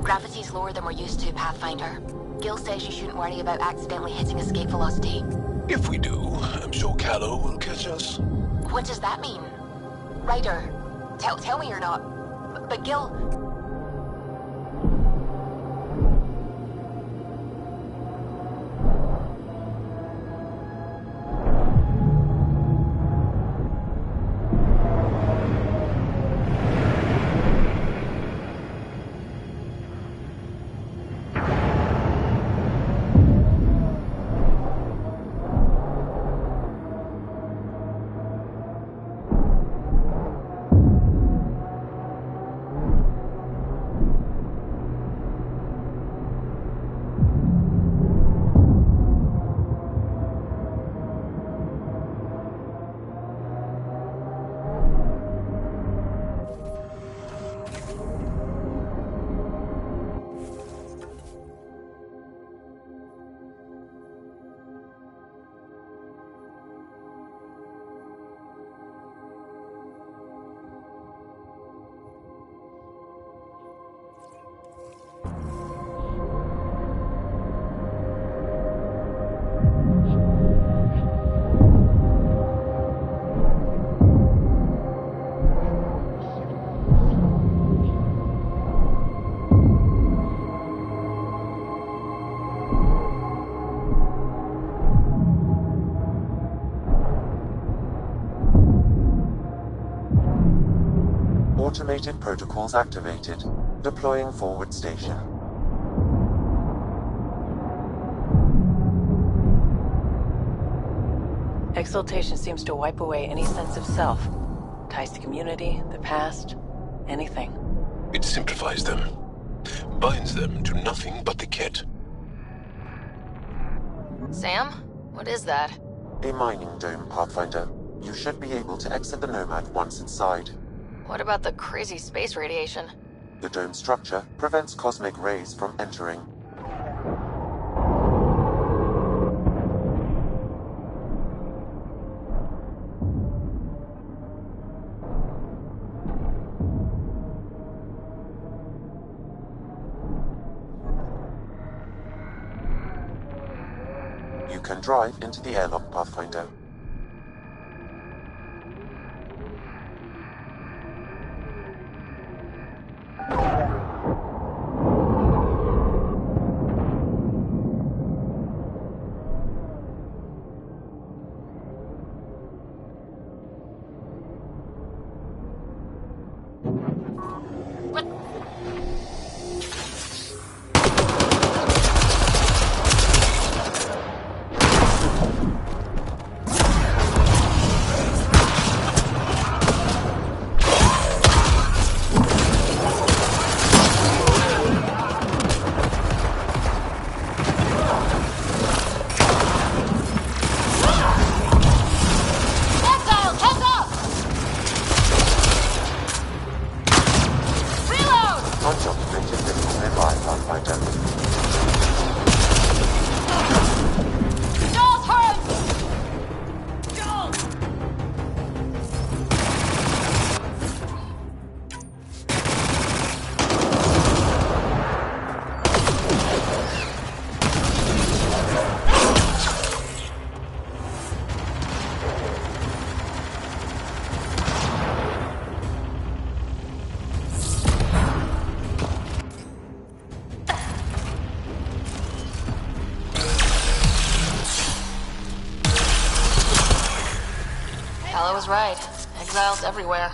Gravity's lower than we're used to, Pathfinder. Gil says you shouldn't worry about accidentally hitting escape velocity. If we do, I'm sure Callow will catch us. What does that mean? Ryder, tell me you're not... But Gil... Automated protocols activated. Deploying forward station. Exaltation seems to wipe away any sense of self. Ties to community, the past, anything. It simplifies them. Binds them to nothing but the Ket. Sam? What is that? A mining dome, Pathfinder. You should be able to exit the Nomad once inside. What about the crazy space radiation? The dome structure prevents cosmic rays from entering. You can drive into the airlock, Pathfinder. Ella was right. Exiles everywhere.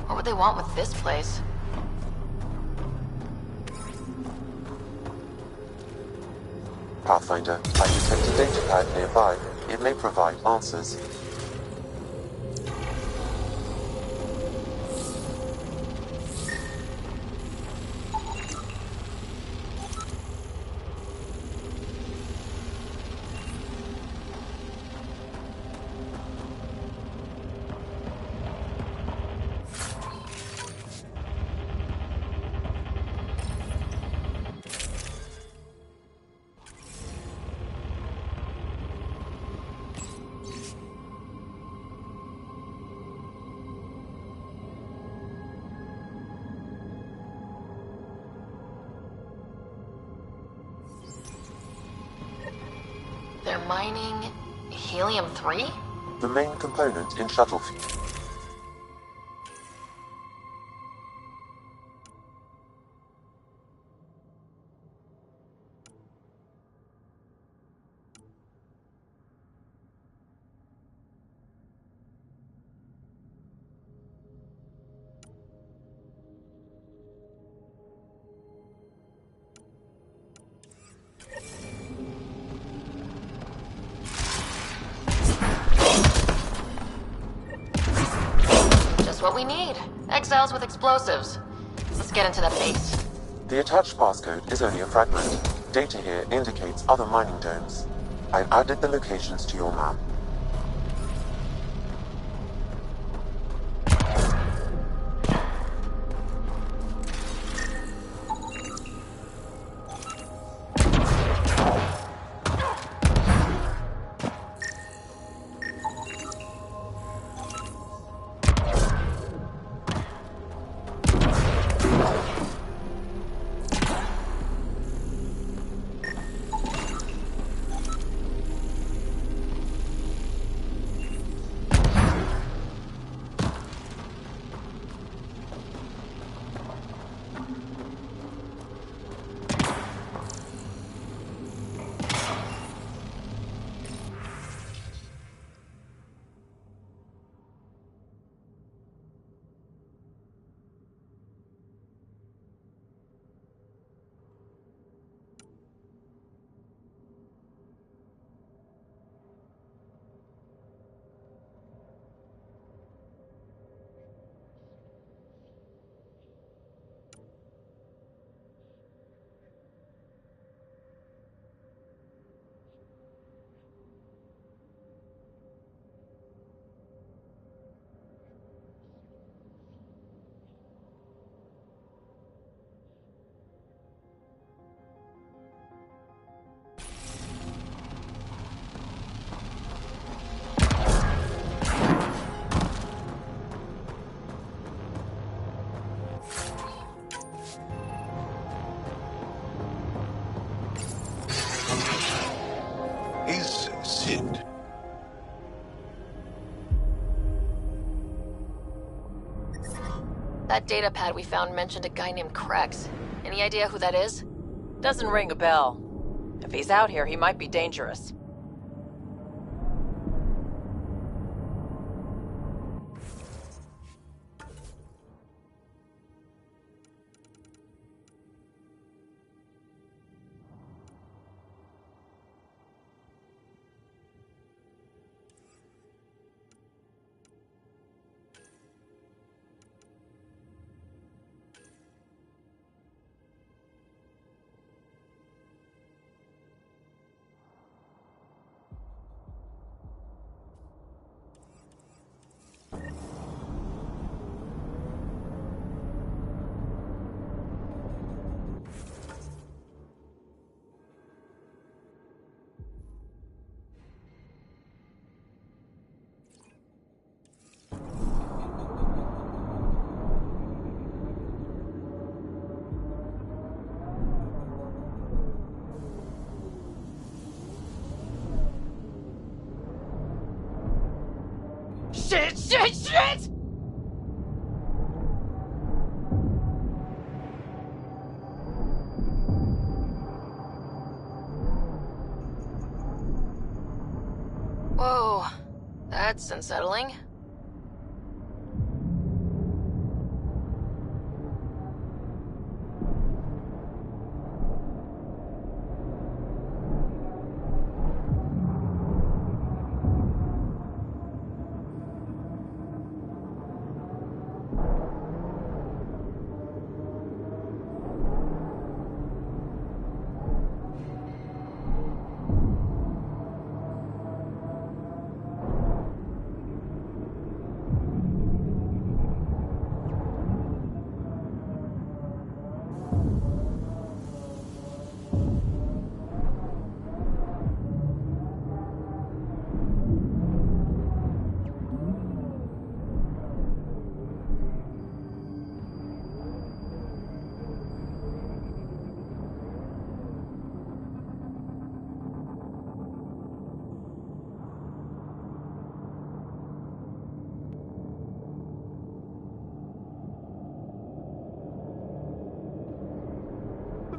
What would they want with this place? Pathfinder, I detect a data pad nearby. It may provide answers. They're mining helium-3? The main component in shuttle fuel. Just what we need. Exiles with explosives. Let's get into that base. The attached passcode is only a fragment. Data here indicates other mining domes. I've added the locations to your map. Is Sid? That data pad we found mentioned a guy named Krex. Any idea who that is? Doesn't ring a bell. If he's out here, he might be dangerous. Shit! Whoa, that's unsettling.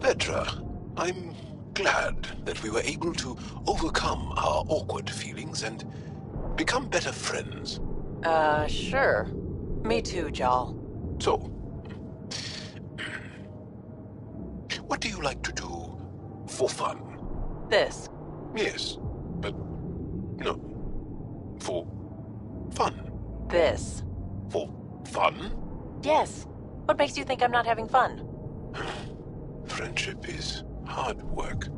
Petra, I'm glad that we were able to overcome our awkward feelings and become better friends. Sure. Me too, Jal. So, what do you like to do for fun? This. Yes, but no. For fun. This. For fun? Yes. What makes you think I'm not having fun? Friendship is hard work.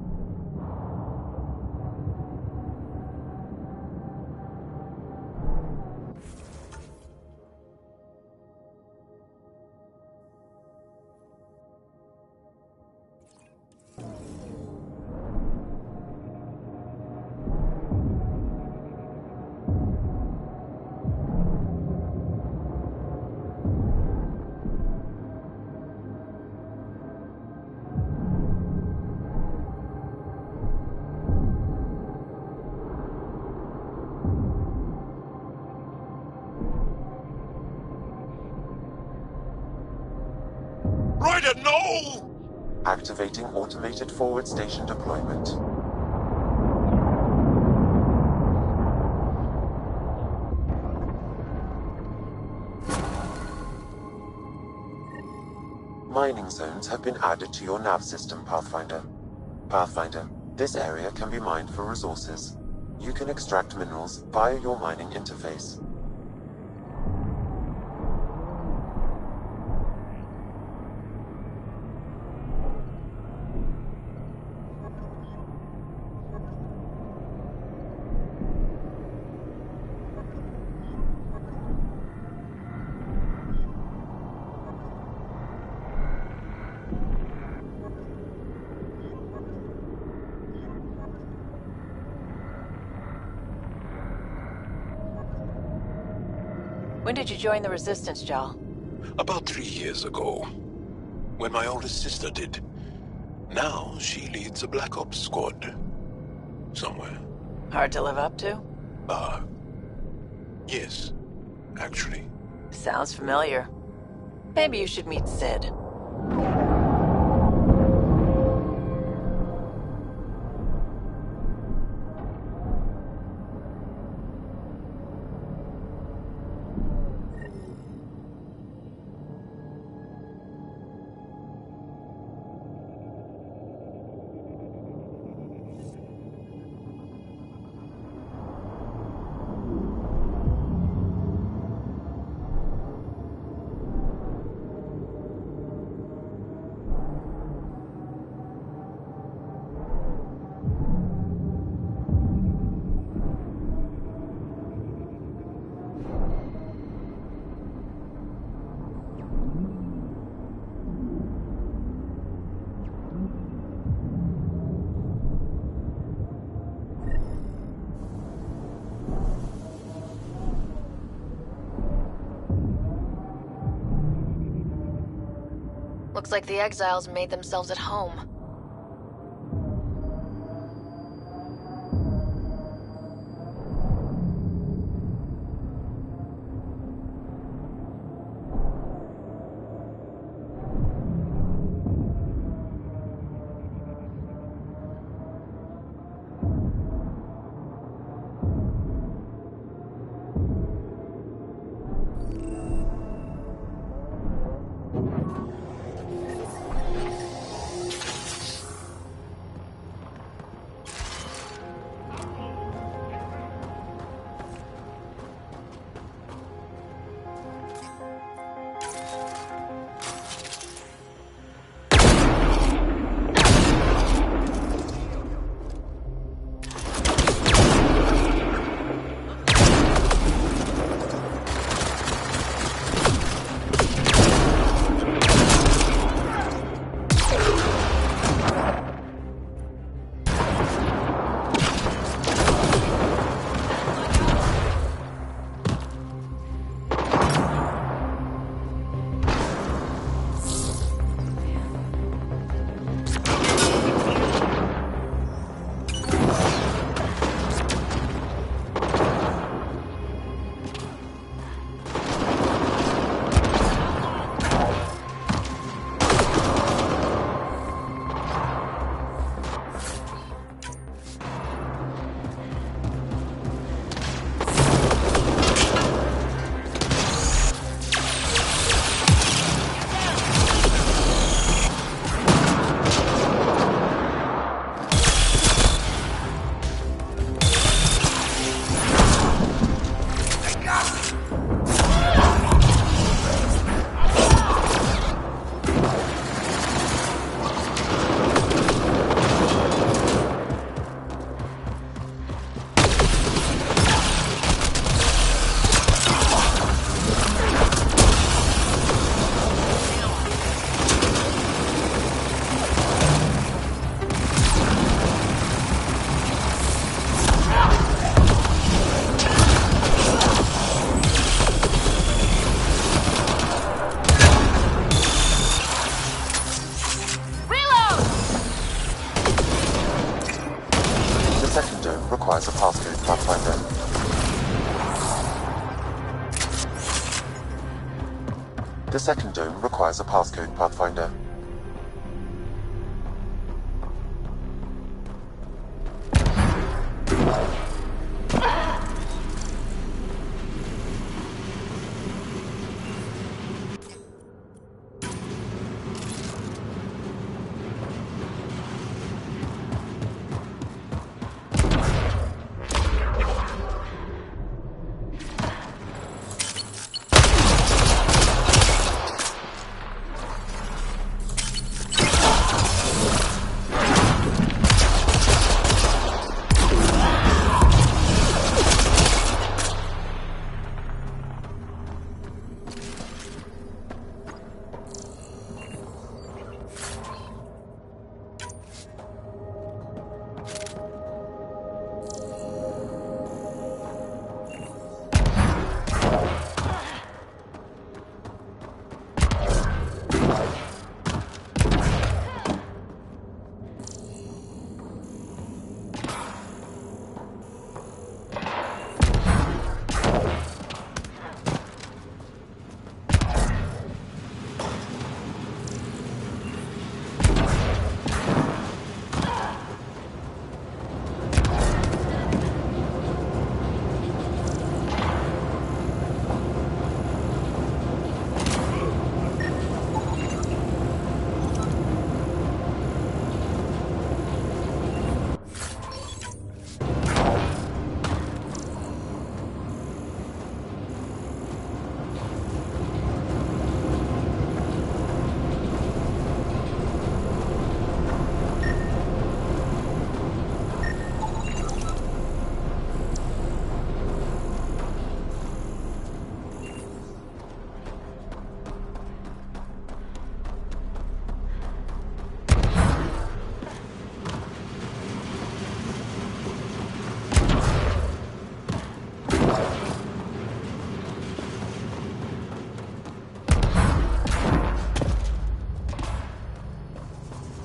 Ryder, no! Activating automated forward station deployment. Mining zones have been added to your nav system, Pathfinder. Pathfinder, this area can be mined for resources. You can extract minerals via your mining interface. When did you join the Resistance, Jal? About 3 years ago, when my oldest sister did. Now she leads a Black Ops squad. Somewhere. Hard to live up to? Yes, actually. Sounds familiar. Maybe you should meet Sid. Looks like the exiles made themselves at home. The second dome requires a passcode, Pathfinder.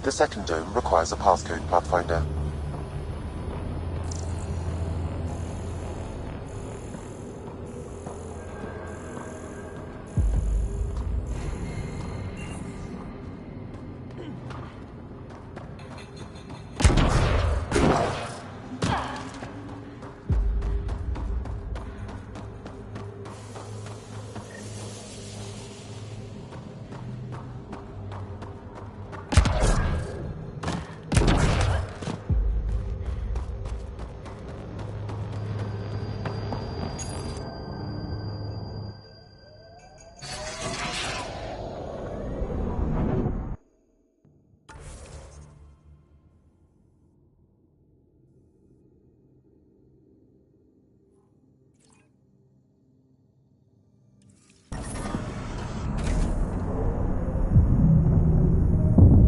The second dome requires a passcode, Pathfinder.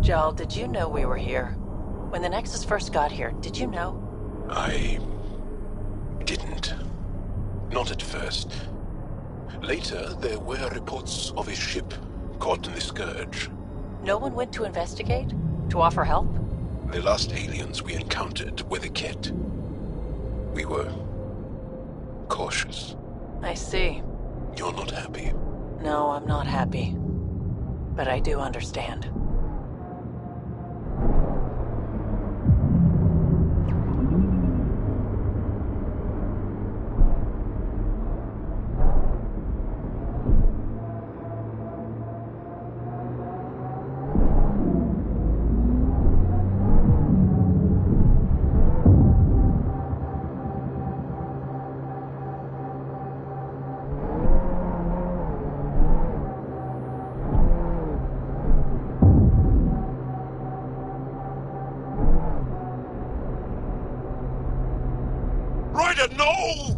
Jal, did you know we were here? When the Nexus first got here, did you know? I didn't. Not at first. Later, there were reports of a ship caught in the Scourge. No one went to investigate? To offer help? The last aliens we encountered were the Ket. We were cautious. I see. You're not happy? No, I'm not happy. But I do understand. Ryder, no!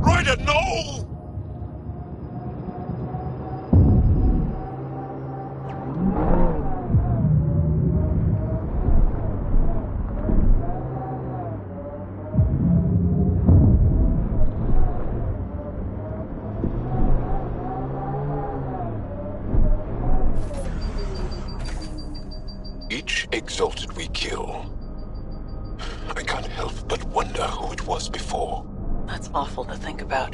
Ryder, no! result did we kill? I can't help but wonder who it was before. That's awful to think about.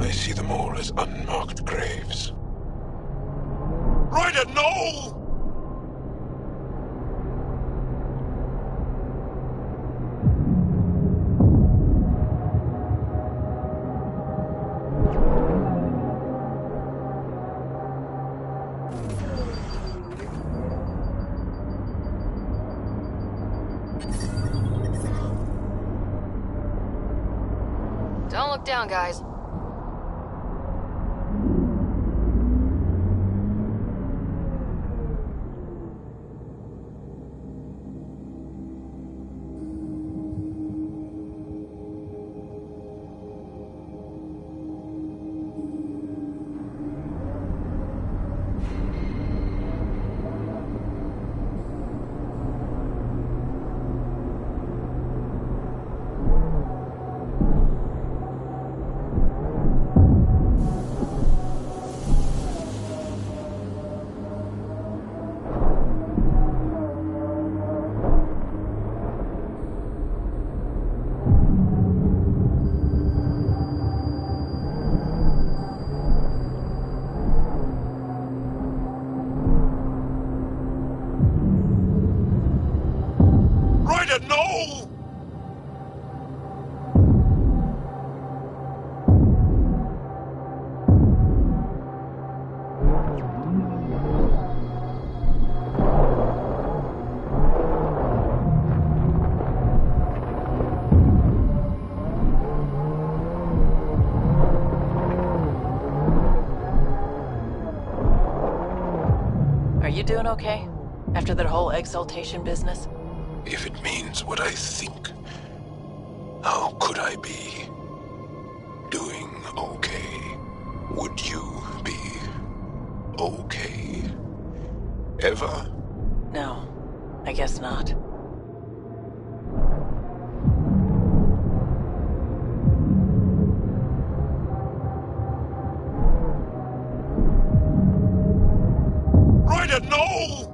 I see them all as unmarked graves. Ryder, no! Don't look down, guys. Ryder, no! Are you doing okay? After that whole exaltation business? If it means what I think, how could I be doing okay? Would you be okay? Ever? No, I guess not. Ryder, no!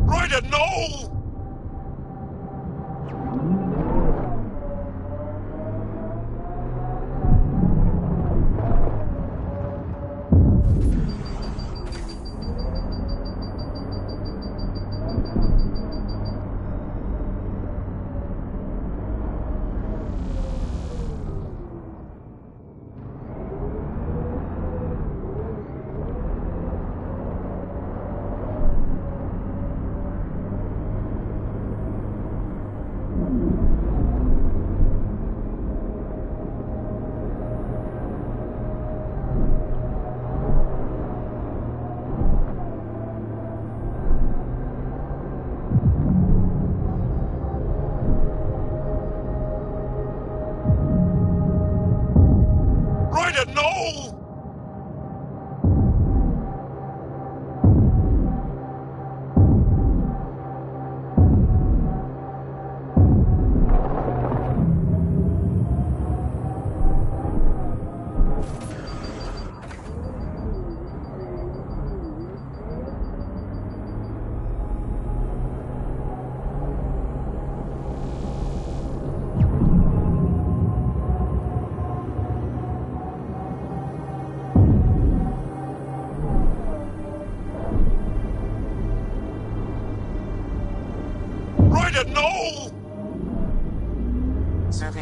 Ryder, no!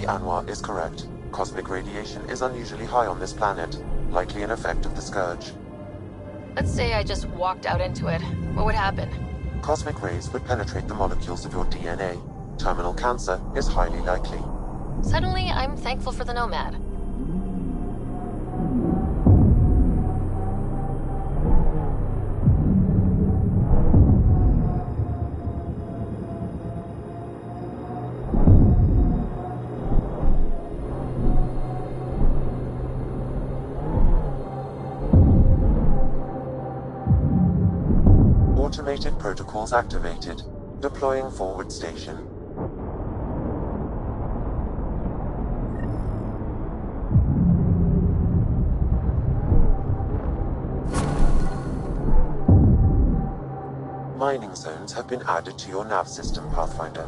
Anwar is correct. Cosmic radiation is unusually high on this planet, likely an effect of the Scourge. Let's say I just walked out into it. What would happen? Cosmic rays would penetrate the molecules of your DNA. Terminal cancer is highly likely. Suddenly, I'm thankful for the Nomad. Automated protocols activated. Deploying forward station. Mining zones have been added to your nav system, Pathfinder.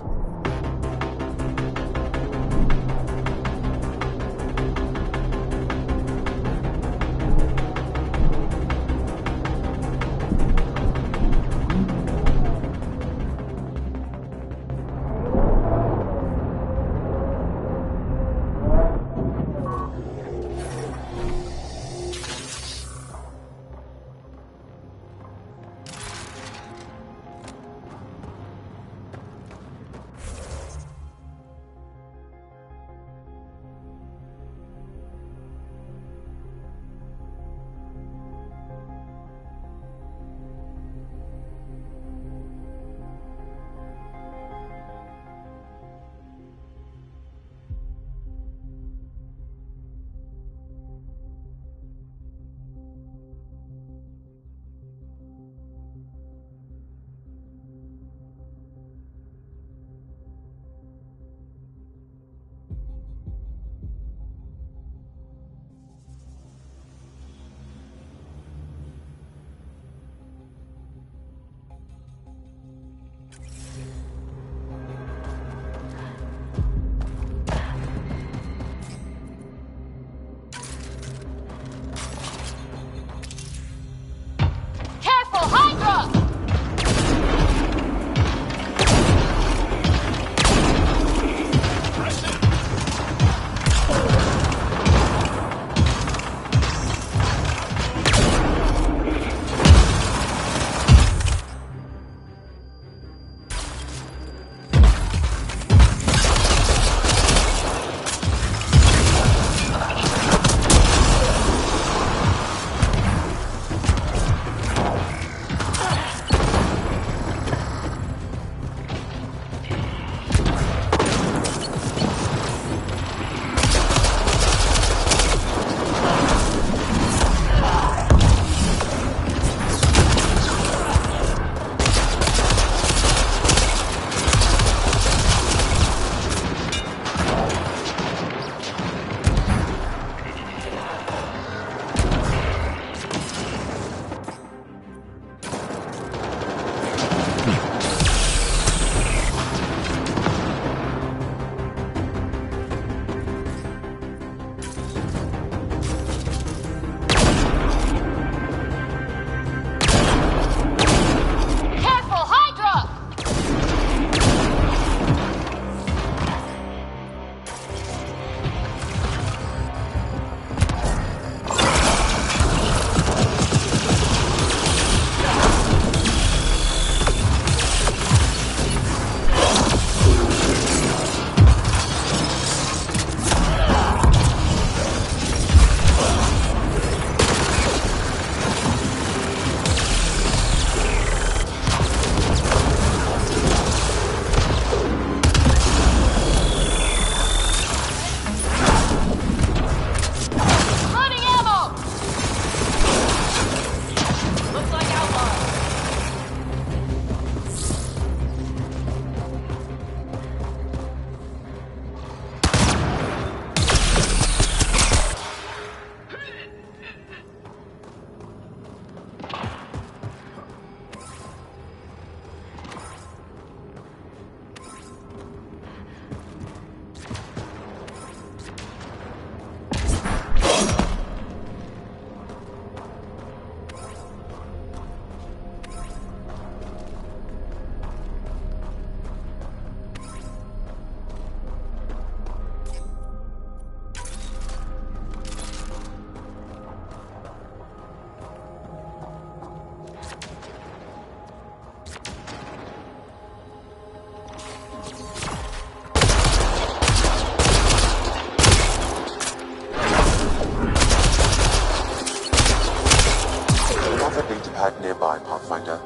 data pad nearby, Pathfinder.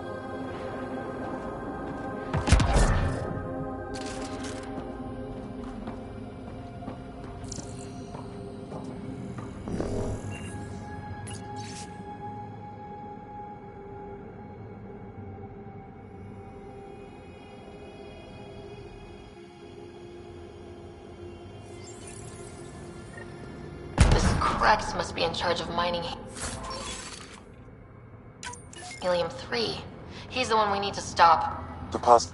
Rex must be in charge of mining Helium-3. He's the one we need to stop. The past...